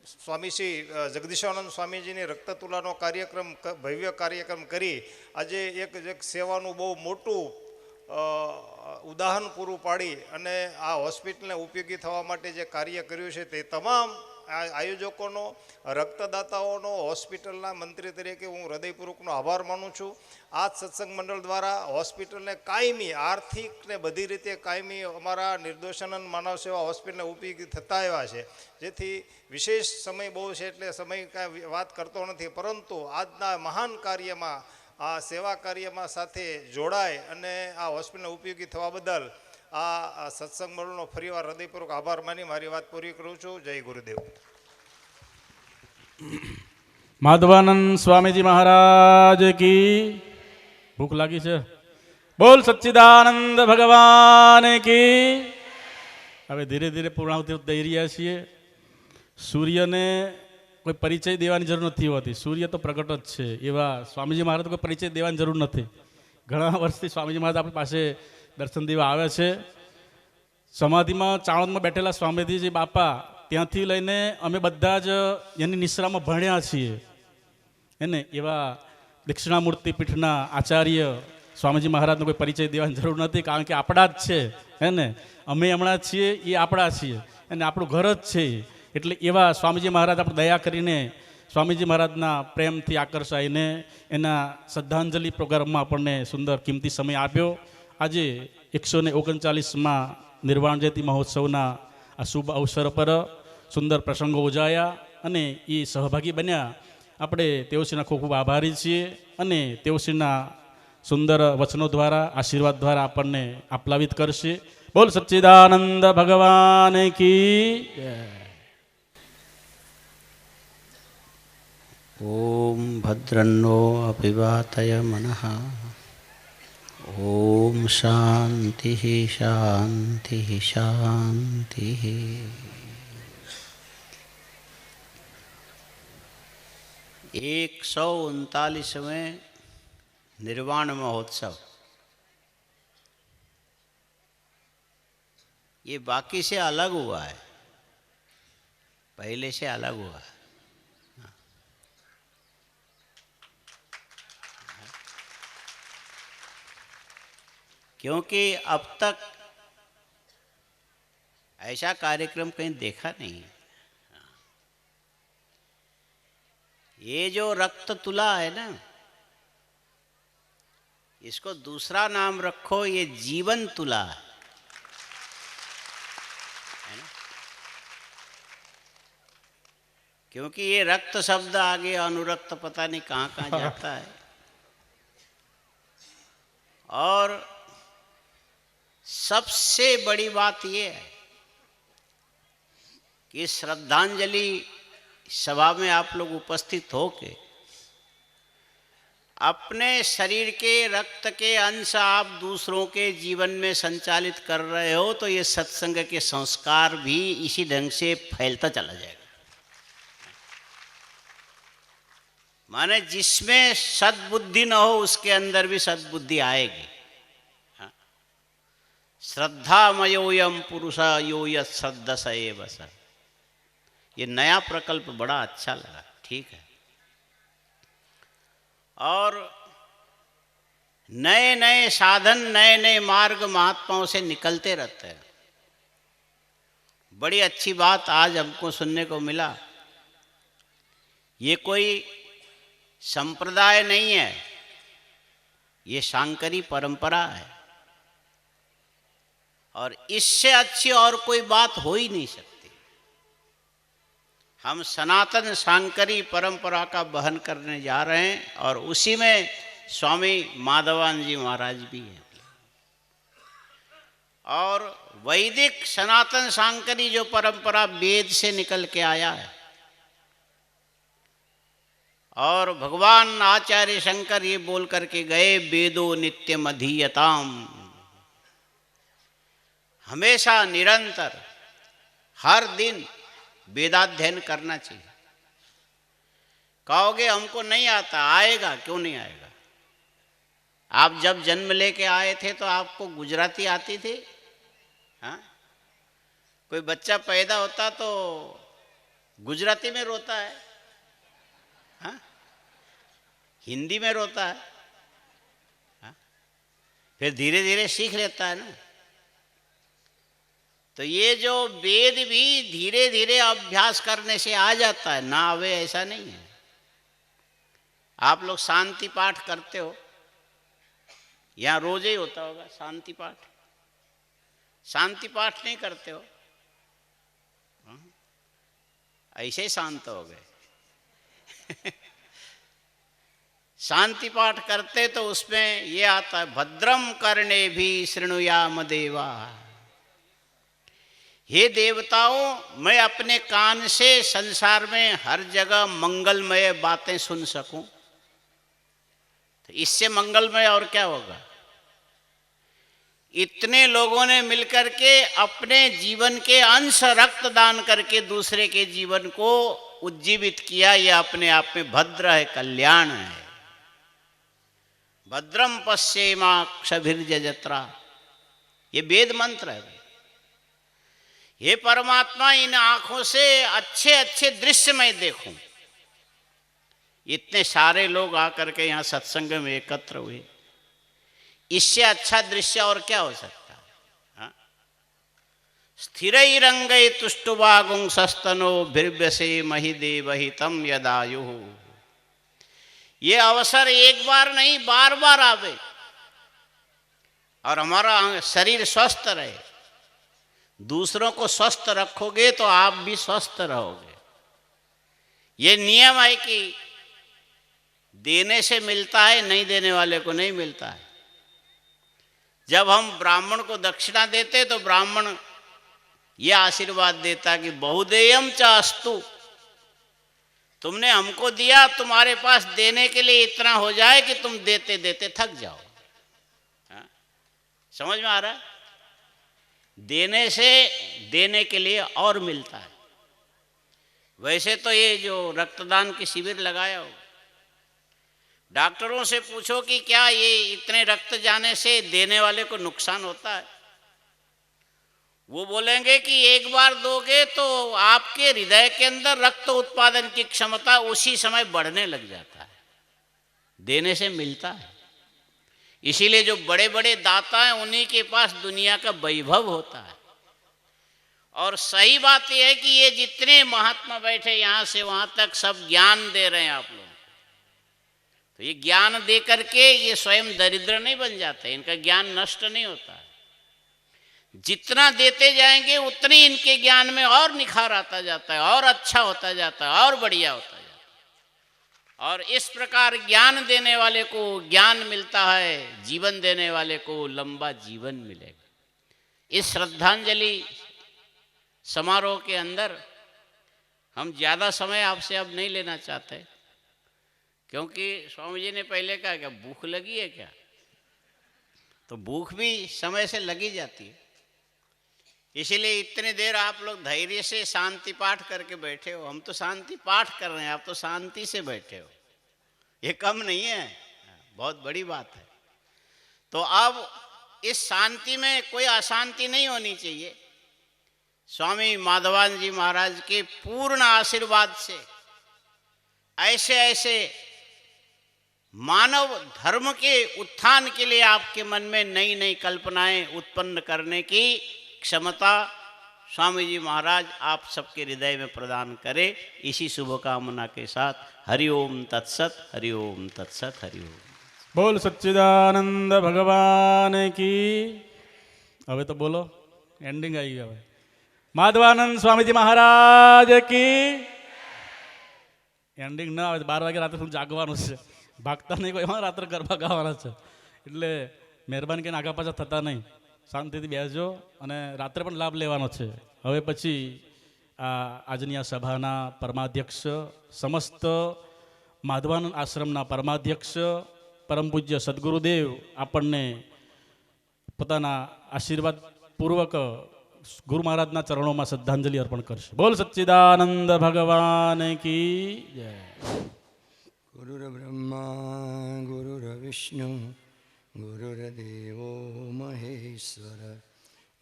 સ્વામી શ્રી જગદીશાનંદ સ્વામીજીની રક્તતુલાનો કાર્યક્રમ ભવ્ય કાર્યક્રમ કરી આજે એક સેવાનું બહુ મોટું ઉદાહરણ પૂરું પાડી અને આ હોસ્પિટલને ઉપયોગી થવા માટે જે કાર્ય કર્યું છે તે તમામ આયોજકોનો, રક્તદાતાઓનો, હોસ્પિટલના મંત્રી તરીકે હું હૃદયપૂર્વકનો આભાર માનું છું. આ સત્સંગ મંડળ દ્વારા હોસ્પિટલને કાયમી આર્થિક ને બધી રીતે કાયમી અમારા નિર્દોષાનંદ માનવ સેવા હોસ્પિટલને ઉપયોગી થતા આવ્યા છે. જેથી વિશેષ સમય બહુ છે એટલે સમય કાંઈ વાત કરતો નથી, પરંતુ આજના મહાન કાર્યમાં આ સેવા કાર્યમાં સાથે જોડાય અને આ હોસ્પિટલને ઉપયોગી થવા બદલ આ સત્સંગ મંડળનો ફરીવાર હૃદયપૂર્વક આભાર માની મારી વાત પૂરી કરું છું. જય ગુરુદેવ. માધવાનંદ સ્વામીજી મહારાજ કી. ભૂખ લાગી છે? બોલ સચ્ચિદાનંદ ભગવાન કી. હવે ધીરે ધીરે પૂર્ણાવતિ દઈ રહ્યા છીએ. સૂર્યને કોઈ પરિચય દેવાની જરૂર નથી હોતી, સૂર્ય તો પ્રગટ જ છે. એવા સ્વામીજી મહારાજ કોઈ પરિચય દેવાની જરૂર નથી. ઘણા વર્ષથી સ્વામીજી મહારાજ આપણી પાસે દર્શન દેવા આવે છે. સમાધિમાં ચાણોદમાં બેઠેલા સ્વામીજી બાપા, ત્યાંથી લઈને અમે બધા જ એની નિશ્રામાં ભણ્યા છીએ એને. એવા દક્ષિણામૂર્તિ પીઠના આચાર્ય સ્વામીજી મહારાજનો કોઈ પરિચય દેવાની જરૂર નથી, કારણ કે આપણા જ છે એને. અમે હમણાં છીએ, એ આપણા છીએ અને આપણું ઘર જ છે. એટલે એવા સ્વામીજી મહારાજ આપણે દયા કરીને સ્વામીજી મહારાજના પ્રેમથી આકર્ષાઈને એના શ્રદ્ધાંજલિ પ્રોગ્રામમાં આપણને સુંદર કિંમતી સમય આપ્યો. આજે 139માં નિર્વાણ જયંતિ મહોત્સવના આ શુભ અવસર પર સુંદર પ્રસંગો ઉજાયા અને એ સહભાગી બન્યા. આપણે તેઓશ્રીના ખૂબ ખૂબ આભારી છીએ અને તેઓશ્રીના સુંદર વચનો દ્વારા, આશીર્વાદ દ્વારા આપણને આપ્લાવિત કરશે. બોલ સચ્ચિદાનંદ ભગવાન કી. ઓમ ભદ્રન્નો અપિવાતય મનઃ. ઓમ શાંતિ શાંતિ શાંતિ. 139वें निर्वाण महोत्सव ये बाकी से अलग हुआ है, पहले से अलग हुआ है. क्योंकि अब तक ऐसा कार्यक्रम कहीं देखा नहीं. ये जो रक्त तुला है ना, इसको दूसरा नाम रखो, ये जीवन तुला है ना. क्योंकि ये रक्त शब्द आगे अनुरक्त पता नहीं कहाँ कहाँ जाता है. और सबसे बड़ी बात ये है कि श्रद्धांजलि सभा में आप लोग उपस्थित होके अपने शरीर के रक्त के अंश आप दूसरों के जीवन में संचालित कर रहे हो, तो ये सत्संग के संस्कार भी इसी ढंग से फैलता चला जाएगा. माने जिसमें सद्बुद्धि न हो उसके अंदर भी सद्बुद्धि आएगी. श्रद्धामयोयम पुरुष यो यत् श्रद्धस एव स. ये नया प्रकल्प बड़ा अच्छा लगा, ठीक है. और नए नए साधन, नए नए मार्ग महात्माओं से निकलते रहते हैं. बड़ी अच्छी बात आज हमको सुनने को मिला. ये कोई संप्रदाय नहीं है, ये शांकरी परंपरा है और इससे अच्छी और कोई बात हो ही नहीं सकती. हम सनातन शांकरी परंपरा का वहन करने जा रहे हैं और उसी में स्वामी माधवानंद जी महाराज भी हैं. और वैदिक सनातन शांकरी जो परंपरा वेद से निकल के आया है, और भगवान आचार्य शंकर ये बोल करके गए, वेदो नित्यम अधीयताम. हमेशा निरंतर हर दिन वेदाध्ययन करना चाहिए. कहोगे हमको नहीं आता, आएगा, क्यों नहीं आएगा. आप जब जन्म लेके आए थे तो आपको गुजराती आती थी? हाँ, कोई बच्चा पैदा होता तो गुजराती में रोता है, हाँ? हिंदी में रोता है, हाँ? फिर धीरे धीरे सीख लेता है ना। तो ये जो वेद भी धीरे धीरे अभ्यास करने से आ जाता है, ना आवे ऐसा नहीं है। आप लोग शांति पाठ करते हो, यहाँ रोज ही होता होगा शांति पाठ, शांति पाठ नहीं करते हो, हाँ? ऐसे ही शांत हो गए। शांति पाठ करते तो उसमें ये आता है, भद्रम कर्णे भी शृणुयाम देवा। हे देवताओं, मैं अपने कान से संसार में हर जगह मंगलमय बातें सुन सकूं, तो इससे मंगलमय और क्या होगा। इतने लोगों ने मिलकर के अपने जीवन के अंश रक्तदान करके दूसरे के जीवन को उज्जीवित किया, यह अपने आप में भद्र है, कल्याण है। भद्रम पश्येमाक्षभिर्यजत्रा, ये वेद मंत्र है। हे परमात्मा, इन आंखों से अच्छे अच्छे दृश्य मैं देखूं। इतने सारे लोग आकर के यहाँ सत्संग में एकत्र हुए, इससे अच्छा दृश्य और क्या हो सकता है, हाँ? स्थिरैरंगै तुष्टुवागुं सस्तनो भिर्व्यसे महिदेवहितं यदायु। ये अवसर एक बार नहीं बार बार आवे और हमारा शरीर स्वस्थ रहे। दूसरों को स्वस्थ रखोगे तो आप भी स्वस्थ रहोगे। ये नियम है कि देने से मिलता है, नहीं देने वाले को नहीं मिलता है। जब हम ब्राह्मण को दक्षिणा देते तो ब्राह्मण ये आशीर्वाद देता कि बहुदेयम च अस्तु, तुमने हमको दिया, तुम्हारे पास देने के लिए इतना हो जाए कि तुम देते देते थक जाओ। हाँ? समझ में आ रहा है? देने से देने के लिए और मिलता है। वैसे तो ये जो रक्तदान की शिविर लगाया हो, डॉक्टरों से पूछो कि क्या ये इतने रक्त जाने से देने वाले को नुकसान होता है। वो बोलेंगे कि एक बार दोगे तो आपके हृदय के अंदर रक्त उत्पादन की क्षमता उसी समय बढ़ने लग जाता है। देने से मिलता है। इसीलिए जो बड़े बड़े दाता हैं उन्हीं के पास दुनिया का वैभव होता है। और सही बात यह है कि ये जितने महात्मा बैठे यहाँ से वहाँ तक सब ज्ञान दे रहे हैं आप लोग, तो ये ज्ञान दे करके ये स्वयं दरिद्र नहीं बन जाते, इनका ज्ञान नष्ट नहीं होता है। जितना देते जाएंगे उतनी इनके ज्ञान में और निखार आता जाता है, और अच्छा होता जाता है, और बढ़िया होता जाता है। और इस प्रकार ज्ञान देने वाले को ज्ञान मिलता है, जीवन देने वाले को लंबा जीवन मिलेगा। इस श्रद्धांजलि समारोह के अंदर हम ज़्यादा समय आपसे अब नहीं लेना चाहते, क्योंकि स्वामी जी ने पहले कहा क्या भूख लगी है क्या, तो भूख भी समय से लगी जाती है। इसीलिए इतनी देर आप लोग धैर्य से शांति पाठ करके बैठे हो। हम तो शांति पाठ कर रहे हैं, आप तो शांति से बैठे हो, ये कम नहीं है, बहुत बड़ी बात है। तो अब इस शांति में कोई अशांति नहीं होनी चाहिए। स्वामी माधवानंद जी महाराज के पूर्ण आशीर्वाद से ऐसे ऐसे मानव धर्म के उत्थान के लिए आपके मन में नई नई कल्पनाएं उत्पन्न करने की क्षमता स्वामी जी महाराज आप सबके हृदय में प्रदान करे। इसी शुभकामना के साथ हरिओम तत्सत, हरिओम तत्सत, हरिओम। बोल सच्चिदानंद भगवान की। હવે તો બોલો, એન્ડિંગ આવી ગઈ હવે। માધવાનંદ સ્વામીજી મહારાજ की। એન્ડિંગ ના આવે 12 વાગે રાત્રે જાગવાનું છે, ભાગતા નહીં કોઈ, રાત્રે ગરબા ગાવાના છે, એટલે મહેરબાની કરીને આગા પાછા થતા નહીં, શાંતિથી બેસજો અને રાત્રે પણ લાભ લેવાનો છે। હવે પછી આજની આ સભાના પરમાધ્યક્ષ, સમસ્ત માધવાનંદ આશ્રમના પરમાધ્યક્ષ પરમ પૂજ્ય સદગુરુદેવ આપણને પોતાના આશીર્વાદ પૂર્વક ગુરુ મહારાજના ચરણોમાં શ્રદ્ધાંજલિ અર્પણ કરશે। બોલ સચ્ચિદાનંદ ભગવાન की जय। गुरुर्ब्रह्मा गुरुर्विष्णु गुरुर्देवो महेश्वर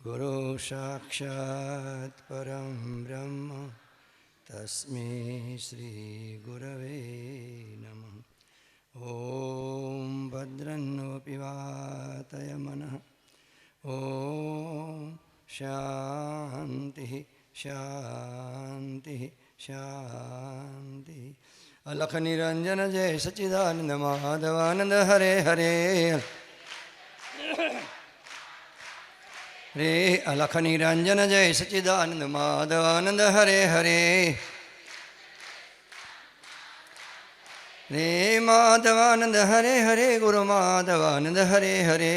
गुरु साक्षात् परं ब्रह्म તસ્मै શ્રી ગુરવે નમઃ. ઓમ ભદ્રન્નો પિવાતય મનઃ. ઓમ શાંતિ શાંતિ શાંતિ. અલખ નિરંજન જય સચ્ચિદાનંદ માધવાનંદ હરે હરે રે. અલખ નિરંજન જય સચ્ચિદાનંદ માધવાનંદ હરે હરે રે. માધવાનંદ હરે હરે ગુરુ માધવાનંદ હરે હરે.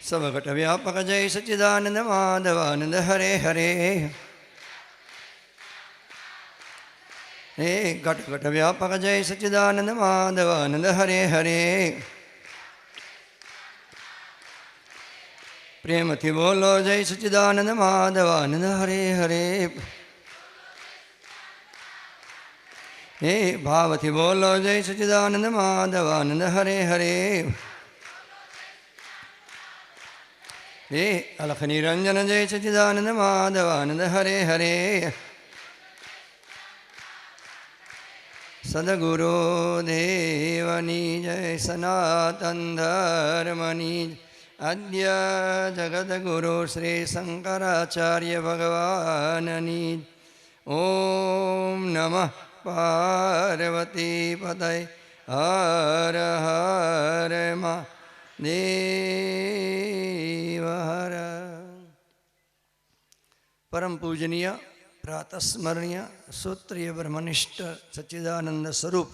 સવઘટ વ્યાપક જય સચ્ચિદાનંદ માધવાનંદ હરે હરે રે. ઘટ ઘટ વ્યાપક જય સચ્ચિદાનંદ માધવાનંદ હરે હરે. પ્રેમથી બોલો જય સચ્ચિદાનંદ માધવાનંદ હરે હરે. હે ભાવથી બોલો જય સચ્ચિદાનંદ માધવાનંદ હરે હરે. હે અલખ નિરંજન જય સચ્ચિદાનંદ માધવાનંદ હરે હરે. સદગુરુ દેવની જય સનાતન ધર્મની આદ્ય જગદગુરુ શ્રી શંકરાચાર્ય ભગવાનની. ઓમ નમઃ પાર્વતી પતય હર હર મહાદેવ હર. પરમ પૂજનીય પ્રાતસ્મરણીય સૂત્રીય બ્રહ્મનિષ્ઠ સચ્ચિદાનંદ સ્વરૂપ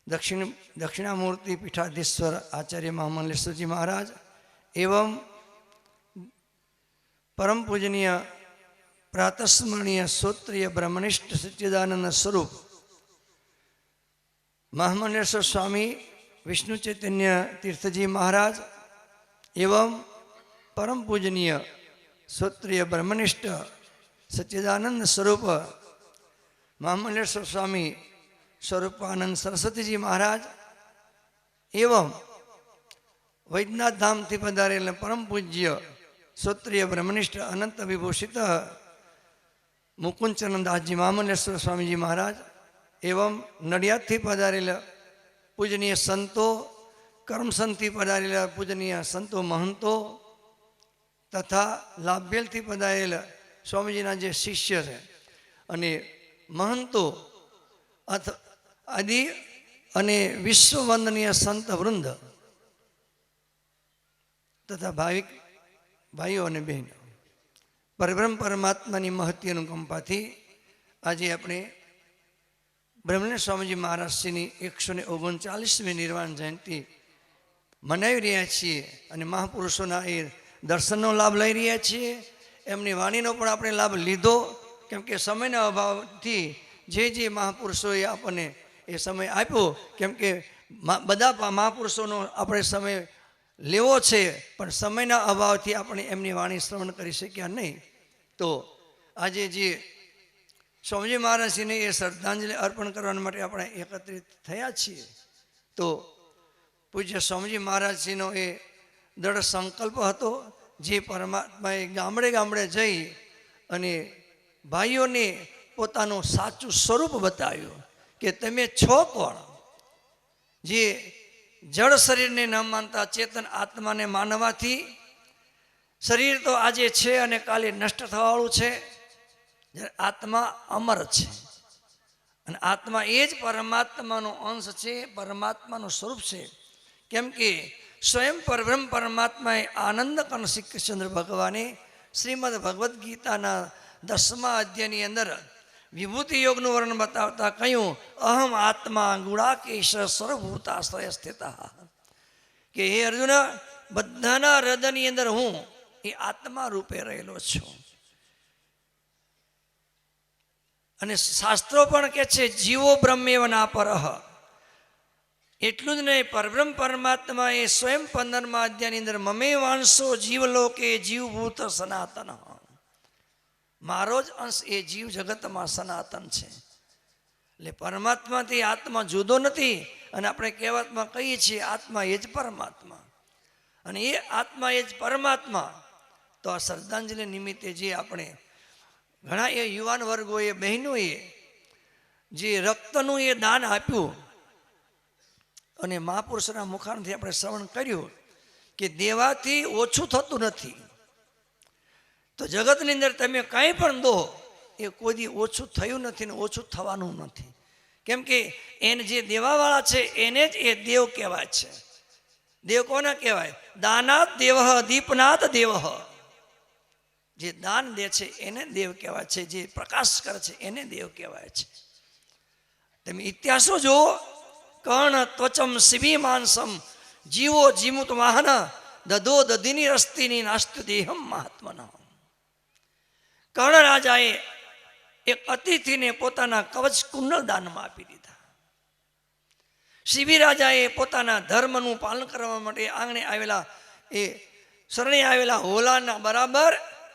દક્ષિણામૂર્તિ પીઠાધીશ્વર આચાર્ય મહામંડલેશ્વરજી મહારાજ એવं પરમ પૂજનીય પ્રાતસ્મરણીય સૂત્રીય બ્રહ્મનિષ્ઠ સચ્ચિદાનંદ સ્વરૂપ મહામંડલેશ્વર સ્વામી વિષ્ણુ ચૈતન્ય તીર્થજી મહારાજ એवं પરમ પૂજનીય સૂત્રીય બ્રહ્મનિષ્ઠ સચ્ચિદાનંદ સ્વરૂપ મહામંડલેશ્વર સ્વામી સ્વરૂપાનંદ સરસ્વતીજી મહારાજ એવं વૈદ્યનાથ ધામથી પધારેલ પરમ પૂજ્ય સૂત્રીય બ્રહ્મનિષ્ઠ અનંત વિભૂષિત મુકુંદચરણદાસજી મહામંડલેશ્વર સ્વામીજી મહારાજ એવं નડિયાદથી પધારેલ પૂજનીય સંતો કર્મસંથી પધારેલા પૂજનીય સંતો મહંતો તથા લાભેલથી પધારેલ સ્વામીજીના જે શિષ્ય છે અને મહંતો આદિ અને વિશ્વવંદનીય સંત વૃંદ તથા ભાવિક ભાઈઓ અને બહેનો પરબ્રહ્મ પરમાત્માની મહત્ય અનુકંપાથી આજે આપણે બ્રહ્મણ્ય સ્વામીજી મહારાજશ્રીની 139મી નિર્વાણ જયંતિ મનાવી રહ્યા છીએ અને મહાપુરુષોના એ દર્શનનો લાભ લઈ રહ્યા છીએ. એમની વાણીનો પણ આપણે લાભ લીધો, કેમ કે સમયના અભાવથી જે મહાપુરુષોએ આપણને એ સમય આપ્યો, કેમ કે બધા મહાપુરુષોનો આપણે સમય લેવો છે પણ સમયના અભાવથી આપણે એમની વાણી શ્રવણ કરી શક્યા નહીં. તો આજે જે સ્વામીજી મહારાજશ્રીને એ શ્રદ્ધાંજલિ અર્પણ કરવા માટે આપણે એકત્રિત થયા છીએ. તો પૂજ્ય સ્વામીજી મહારાજશ્રીનો એ દૃઢ સંકલ્પ હતો, જે પરમાત્માએ ગામડે ગામડે જઈ અને ભાઈઓને પોતાનું સાચું સ્વરૂપ બતાવ્યું કે તમે છો કોણ. જે જળ શરીરને ન માનતા ચેતન આત્માને માનવાથી શરીર તો આજે છે અને કાલે નષ્ટ થવાવાળું છે, જ્યારે આત્મા અમર છે અને આત્મા એ જ પરમાત્માનો અંશ છે, પરમાત્માનું સ્વરૂપ છે. કેમ કે સ્વયં પરબ્રહ્મ પરમાત્માએ આનંદ કંદ શ્રી કૃષ્ણ ભગવાને શ્રીમદ ભગવદ્ ગીતાના 10મા અધ્યાયની અંદર વિભૂતિ યોગનું વર્ણન બતાવતા કહ્યું, અહમ આત્મા ગુણાકેશ સર્વભૂતાશ્રય સ્થિતા, કે હે અર્જુન, બધાના હૃદયની અંદર હું એ આત્મા રૂપે રહેલો છું. અને શાસ્ત્રો પણ કહે છે જીવો બ્રહ્મેવ ના પરહ. એટલું જ નહીં, પરબ્રહ્મ પરમાત્મા એ સ્વયં 15મા અધ્યાયની અંદર મમે વાંશો જીવલોકે જીવભૂત સનાતન, મારો જ અંશ એ જીવ જગતમાં સનાતન છે. એટલે પરમાત્માથી આત્મા જુદો નથી. અને આપણે કહેવતમાં કહીએ છીએ આત્મા એ જ પરમાત્મા, અને એ આત્મા એ જ પરમાત્મા. તો તો આ શ્રદ્ધાંજલિ નિમિત્તે જે આપણે ઘણા એ યુવાન વર્ગોએ બહેનોએ જે રક્તનું એ દાન આપ્યું અને મહાપુરુષના મુખારથી આપણે શ્રવણ કર્યું કે દેવાથી ઓછું થતું નથી. તો જગતની અંદર તમે કંઈ પણ દો એ કોઈ દી ઓછું થયું નથી ને ઓછું થવાનું નથી. કેમ કે એને જે દેવાવાળા છે એને જ એ દેવ કહેવાય છે. દેવ કોને કહેવાય? દાનાત દેવ, દીપનાથ દેવ. જે દાન દે છે એને દેવ કહેવાય છે, જે પ્રકાશ કરે છે એને દેવ કહેવાય છે. તમે ઇતિહાસો જુઓ. કર્ણ ત્વચમ શિબી માનસમ જીવો જીમુત વાહન દધો દધીની રસ્તીની નાસ્તુ દેહમ મહાત્મના. કર્ણ રાજાએ એક અતિથિને પોતાના કવચ કુંડળ દાનમાં આપી દીધા. શિબી રાજાએ પોતાના ધર્મનું પાલન કરવા માટે આંગણે આવેલા એ શરણે આવેલા હોલાના બરાબર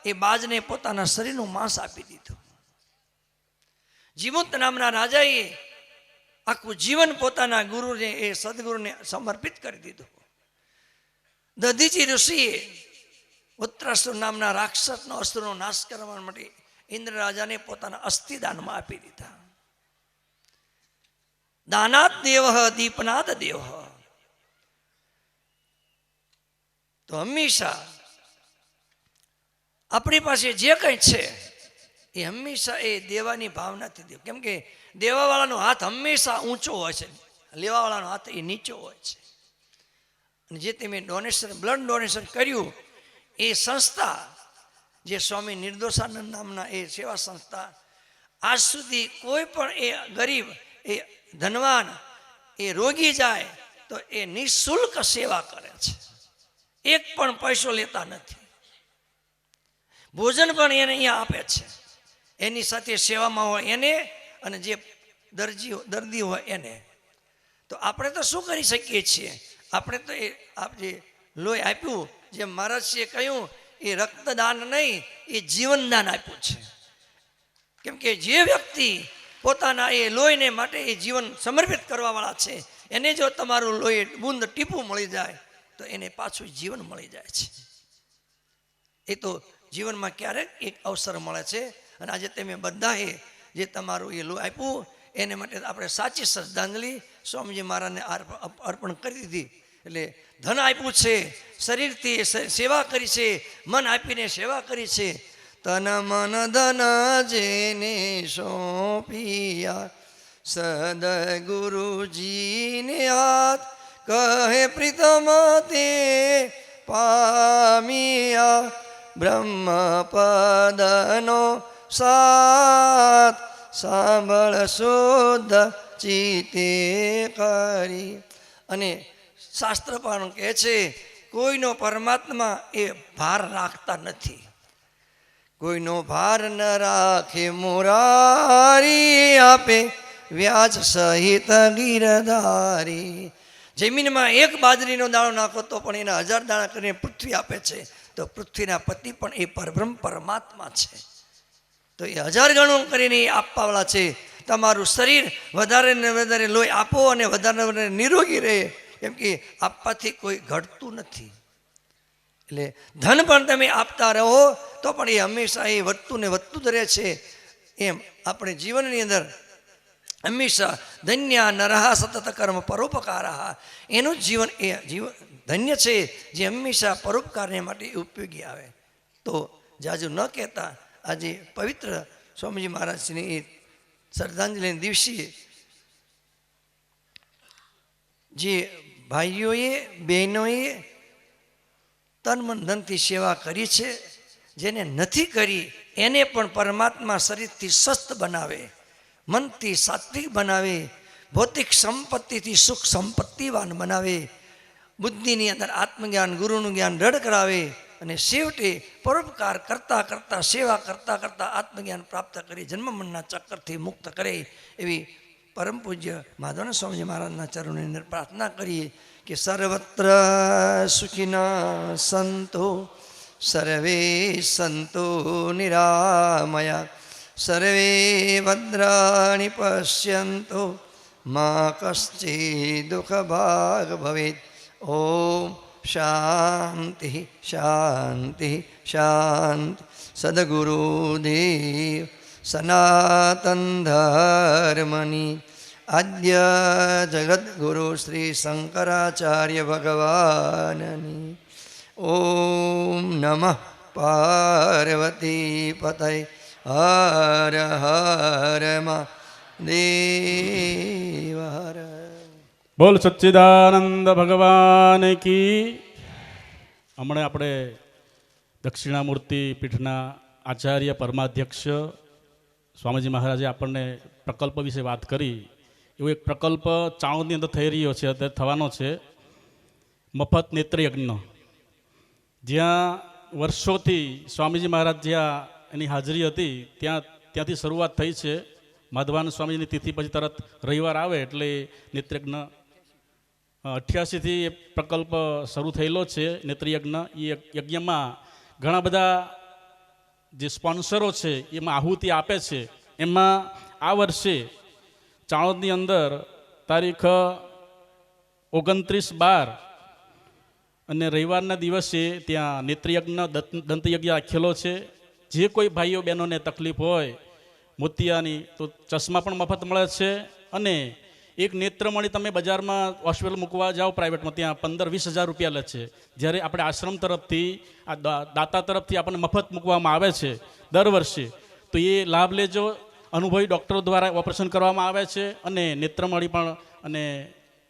એ બાજને પોતાના શરીરનું માંસ આપી દીધું. જીમુત નામના રાજાએ આખું જીવન પોતાના ગુરુને એ સદગુરુને સમર્પિત કરી દીધું. દધીજી ઋષિએ ઉત્તરાસુર નામના રાક્ષસનો અસ્ત્રનો નાશ કરવા માટે ઇન્દ્ર રાજાને પોતાના અસ્થિ દાનમાં આપી દીધા. દાનાત દેવ, દીપનાથ દેવ. તો હંમેશા આપણી પાસે જે કંઈ છે એ હંમેશા એ દેવાની ભાવનાથી દેવ. કેમ કે દેવાવાળાનો હાથ હંમેશા ઊંચો હોય છે, લેવાવાળાનો હાથ એ નીચો હોય છે. અને જે તમે ડોનેશન, બ્લડ ડોનેશન કર્યું એ સંસ્થા જે સ્વામી નિર્દોષાનંદ નામના એ સેવા સંસ્થા આજ સુધી કોઈ પણ એ ગરીબ, એ ધનવાન, એ રોગી જાય તો એ નિઃશુલ્ક સેવા કરે છે. એક પણ પૈસો લેતા નથી. ભોજન પણ એને અહીંયા આપે છે. એની સાથે સેવામાં હોય એને અને જે દર્દી હોય એને. તો આપણે તો શું કરી શકીએ છીએ? આપણે તો એ આપ જે લોહી આપ્યું, જેમ મહારાજશ્રીએ કહ્યું, એ રક્તદાન નહીં, એ જીવનદાન આપ્યું છે. કેમ કે જે વ્યક્તિ પોતાના એ લોહીને માટે એ જીવન સમર્પિત કરવાવાળા છે એને જો તમારું લોહી બુંદ ટીપું મળી જાય તો એને પાછું જીવન મળી જાય છે. એ તો જીવનમાં ક્યારેક એક અવસર મળે છે. અને આજે તમે બધાએ જે તમારું એ લોહી આપ્યું એને માટે આપણે સાચી શ્રદ્ધાંજલિ સ્વામીજી મહારાજને અર્પણ કરી દીધી. એટલે ધન આપ્યું છે, શરીરથી સેવા કરી છે, મન આપીને સેવા કરી છે. તન મન ધન જેને સોંપિયા સદગુરુજીને હાથ કહે પ્રીતમ તે પામિયા બ્રહ્મ પદનો સાથ સાંભળ શુદ્ધ ચિત્તે કરી. અને શાસ્ત્ર પણ કહે છે કોઈનો પરમાત્મા એ ભાર રાખતા નથી. કોઈનો ભાર ન રાખે મુરારી આપે વ્યાજ સહિત ગીરધારી. જમીનમાં એક બાજરીનો દાણો નાખો તો પણ એના 1000 દાણા કરીને પૃથ્વી આપે છે. તો પૃથ્વીના પતિ પણ એ પરબ્રહ્મ પરમાત્મા છે. તો એ 1000 ગણું કરીને એ આપવાવાળા છે. તમારું શરીર વધારે ને વધારે લોહી આપો અને વધારે ને વધારે નિરોગી રહે, કેમ કે આપવાથી કોઈ ઘટતું નથી. એટલે ધન પણ તમે આપતા રહો તો પણ એ હંમેશા એ વધતું ને વધતું જ રહે છે. એમ આપણે જીવનની અંદર હંમેશા ધન્ય નરહ સતત કર્મ પરોપકારઃ એનું જીવન એ જીવન ધન્ય છે જે હંમેશા પરોપકારને માટે ઉપયોગી આવે. તો જાજુ ન કહેતા આજે પવિત્ર સ્વામીજી મહારાજની એ શ્રદ્ધાંજલિના દિવસે જે ભાઈઓએ બહેનોએ તન મન ધનથી સેવા કરી છે, જેને નથી કરી એને પણ પરમાત્મા શરીરથી સ્વસ્થ બનાવે, મનથી સાત્વિક બનાવે, ભૌતિક સંપત્તિથી સુખ સંપત્તિવાન બનાવે, બુદ્ધિની અંદર આત્મજ્ઞાન ગુરુનું જ્ઞાન દ્રઢ કરાવે અને છેવટે પરોપકાર કરતાં કરતાં સેવા કરતાં કરતાં આત્મજ્ઞાન પ્રાપ્ત કરી જન્મ મરણના ચક્કરથી મુક્ત કરે એવી પરમ પૂજ્ય માધવાનંદ સ્વામીજી મહારાજના ચરણોની અંદર પ્રાર્થના કરીએ કે સર્વત્ર સુખિના સંતો સર્વે સંતો નિરામયા સર્વે ભદ્રાણિ પશ્યન્તો મા કશ્ચિ દુઃખ ભાગ ભવેત. ઓમ શાંતિ શાંતિ શાંતિ. સદગુરુદેવ સનાતન ધર્મની આદ્ય જગદગુરુ શ્રી શંકરાચાર્ય ભગવાનની. ઓમ નમઃ પાર્વતી પતય. હર હર મહાદેવ હર. બોલ સચ્ચિદાનંદ ભગવાન કી. હમણાં આપણે દક્ષિણામૂર્તિ પીઠના આચાર્ય પરમાધ્યક્ષ સ્વામીજી મહારાજે આપણને પ્રકલ્પ વિશે વાત કરી. એવો એક પ્રકલ્પ ચાણોદની અંદર થઈ રહ્યો છે, અત્યારે થવાનો છે, મફત નેત્રયજ્ઞ. જ્યાં વર્ષોથી સ્વામીજી મહારાજ જ્યાં એની હાજરી હતી ત્યાંથી શરૂઆત થઈ છે. માધવાનંદ સ્વામીજીની તિથિ પછી તરત રવિવાર આવે એટલે નેત્રયજ્ઞ 88થી એ પ્રકલ્પ શરૂ થયેલો છે નેત્રયજ્ઞ. એ યજ્ઞમાં ઘણા બધા જે સ્પોન્સરો છે એમાં આહુતિ આપે છે. એમાં આ વર્ષે ચાણોદની અંદર તારીખ 29/12 અને રવિવારના દિવસે ત્યાં નેત્રયજ્ઞ દંતયજ્ઞ રાખેલો છે. જે કોઈ ભાઈઓ બહેનોને તકલીફ હોય મોતિયાની તો ચશ્મા પણ મફત મળે છે. અને એક નેત્રમણી તમે બજારમાં હોસ્પિટલ મૂકવા જાઓ પ્રાઇવેટમાં, ત્યાં 15-20 હજાર રૂપિયા લે છે. જ્યારે આપણે આશ્રમ તરફથી આ દાતા તરફથી આપણને મફત મૂકવામાં આવે છે દર વર્ષે. તો એ લાભ લેજો. અનુભવી ડૉક્ટરો દ્વારા ઓપરેશન કરવામાં આવે છે અને નેત્રમણી પણ અને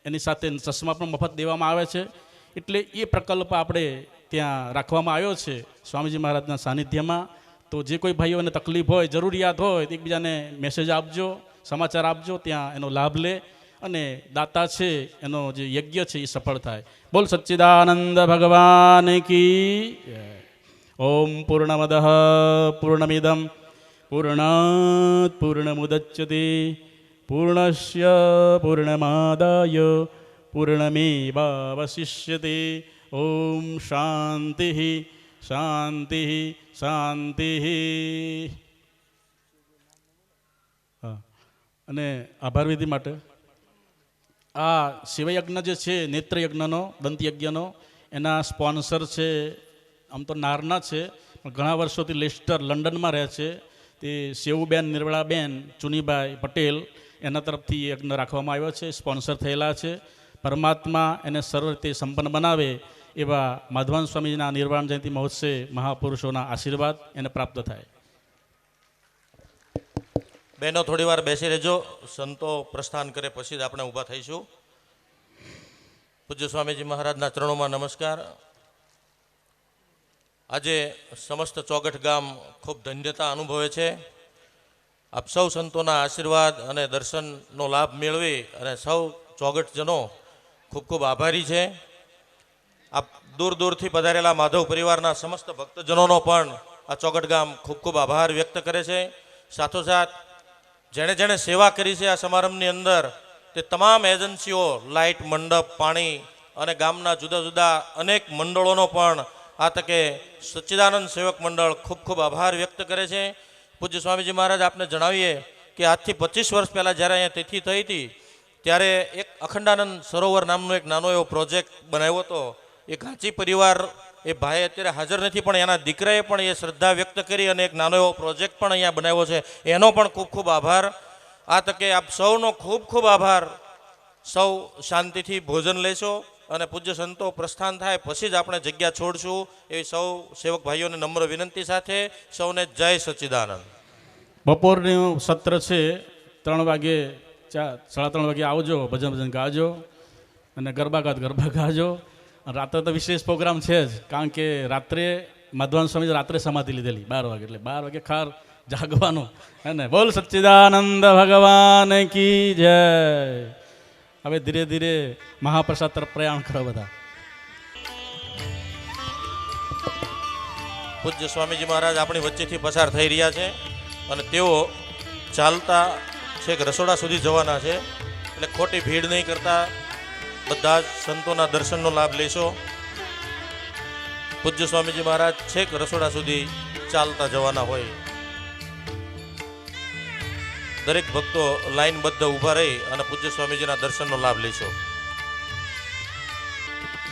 એની સાથે ચશ્મા પણ મફત દેવામાં આવે છે. એટલે એ પ્રકલ્પ આપણે ત્યાં રાખવામાં આવ્યો છે સ્વામીજી મહારાજના સાનિધ્યમાં. તો જે કોઈ ભાઈઓને તકલીફ હોય, જરૂરિયાત હોય તો એકબીજાને મેસેજ આપજો, સમાચાર આપજો, ત્યાં એનો લાભ લે અને દાતા છે એનો જે યજ્ઞ છે એ સફળ થાય. બોલ સચ્ચિદાનંદ ભગવાન કી. ઓમ પૂર્ણમદ પૂર્ણમિદમ પૂર્ણાત પૂર્ણમુદચ્યતે પૂર્ણસ્ય પૂર્ણમાદાય પૂર્ણમેવાવશિષ્યતે. ઓમ શાંતિ શાંતિ શાંતિ. હા, અને આભાર વિધિ માટે આ શિવયજ્ઞ જે છે નેત્રયજ્ઞનો દંતયજ્ઞનો એના સ્પોન્સર છે આમ તો નારના છે પણ ઘણા વર્ષોથી લેસ્ટર લંડનમાં રહે છે તે સેવુબેન નિર્મળાબેન ચુનીભાઈ પટેલ એના તરફથી યજ્ઞ રાખવામાં આવ્યો છે, સ્પોન્સર થયેલા છે. પરમાત્મા એને સરળ રીતે સંપન્ન બનાવે એવા માધવાનંદ સ્વામીજીના નિર્વાણ જયંતિ મહોત્સવ મહાપુરુષોના આશીર્વાદ એને પ્રાપ્ત થાય. બહેનો થોડી વાર બેસી રહેજો. સંતો પ્રસ્થાન કરે પછી જ આપણે ઊભા થઈશું. પૂજ્ય સ્વામીજી મહારાજના ચરણોમાં નમસ્કાર. આજે સમસ્ત ચોગઠ ગામ ખૂબ ધન્યતા અનુભવે છે. આપ સૌ સંતોના આશીર્વાદ અને દર્શનનો લાભ મેળવી અને સૌ ચોગઠજનો ખૂબ ખૂબ આભારી છે. આપ દૂર દૂરથી પધારેલા માધવ પરિવારના સમસ્ત ભક્તજનોનો પણ આ ચોગઠ ગામ ખૂબ ખૂબ આભાર વ્યક્ત કરે છે. સાથોસાથ જેણે જેણે સેવા કરી છે આ સમારંભની અંદર તે તમામ એજન્સીઓ, લાઇટ, મંડપ, પાણી અને ગામના જુદા જુદા અનેક મંડળોનો પણ આ તકે સચ્ચિદાનંદ સેવક મંડળ ખૂબ ખૂબ આભાર વ્યક્ત કરે છે. પૂજ્ય સ્વામીજી મહારાજ આપને જણાવીએ કે આજથી 25 વર્ષ પહેલાં જ્યારે અહીંયા તિથિ થઈ હતી ત્યારે એક અખંડાનંદ સરોવર નામનો એક નાનો એવો પ્રોજેક્ટ બનાવ્યો હતો. એ ઘાંચી પરિવાર, એ ભાઈ અત્યારે હાજર નથી પણ એના દીકરાએ પણ એ શ્રદ્ધા વ્યક્ત કરી અને એક નાનો એવો પ્રોજેક્ટ પણ અહીંયા બનાવ્યો છે. એનો પણ ખૂબ ખૂબ આભાર. આ તકે આપ સૌનો ખૂબ ખૂબ આભાર. સૌ શાંતિથી ભોજન લેશો અને પૂજ્ય સંતો પ્રસ્થાન થાય પછી જ આપણે જગ્યા છોડશું એવી સૌ સેવક ભાઈઓને નમ્ર વિનંતી સાથે સૌને જય સચ્ચિદાનંદ. બપોરનું સત્ર છે 3 વાગે 3:30 વાગે આવજો, ભજન ગાજો અને ગરબા ગાજો. રાત્રે તો વિશેષ પ્રોગ્રામ છે જ, કારણ કે રાત્રે માધવાનંદ સ્વામી રાત્રે સમાધિ લીધેલી 12 વાગે, એટલે 12 વાગે ખાર જાગવાનું હે ને. બોલ સચ્ચિદાનંદ ભગવાન કી જય. હવે ધીરે ધીરે મહાપ્રસાદ તરફ પ્રયાણ કરો બધા. પૂજ્ય સ્વામીજી મહારાજ આપણી વચ્ચેથી પસાર થઈ રહ્યા છે અને તેઓ ચાલતા છેક રસોડા સુધી જવાના છે, એટલે ખોટી ભીડ નહીં કરતા બધા જ સંતોના દર્શનનો લાભ લેશો. પૂજ્ય સ્વામીજી મહારાજ છેક રસોડા સુધી ચાલતા જવાના હોય. દરેક ભક્તો લાઈનબદ્ધ ઊભા રહી અને પૂજ્ય સ્વામીજીના દર્શનનો લાભ લેશો.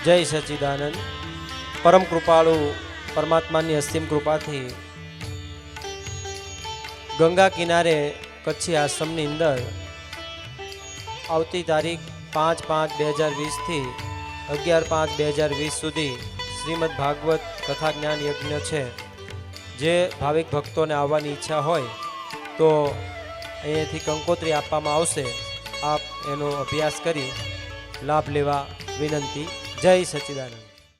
જય સચ્ચિદાનંદ. પરમ કૃપાળુ પરમાત્માની અસીમ કૃપાથી ગંગા કિનારે કચ્છી આશ્રમની અંદર આવતી તારીખ 5/5/2020થી 11/5/2020 સુધી શ્રીમદ ભાગવત કથા જ્ઞાન યજ્ઞ છે. જે ભાવિક ભક્તોને આવવાની ઈચ્છા હોય તો અહીંયાથી કંકોત્રી આપવામાં આવશે. આપ એનો અભ્યાસ કરી લાભ લેવા વિનંતી. જય સચ્ચિદાનંદ.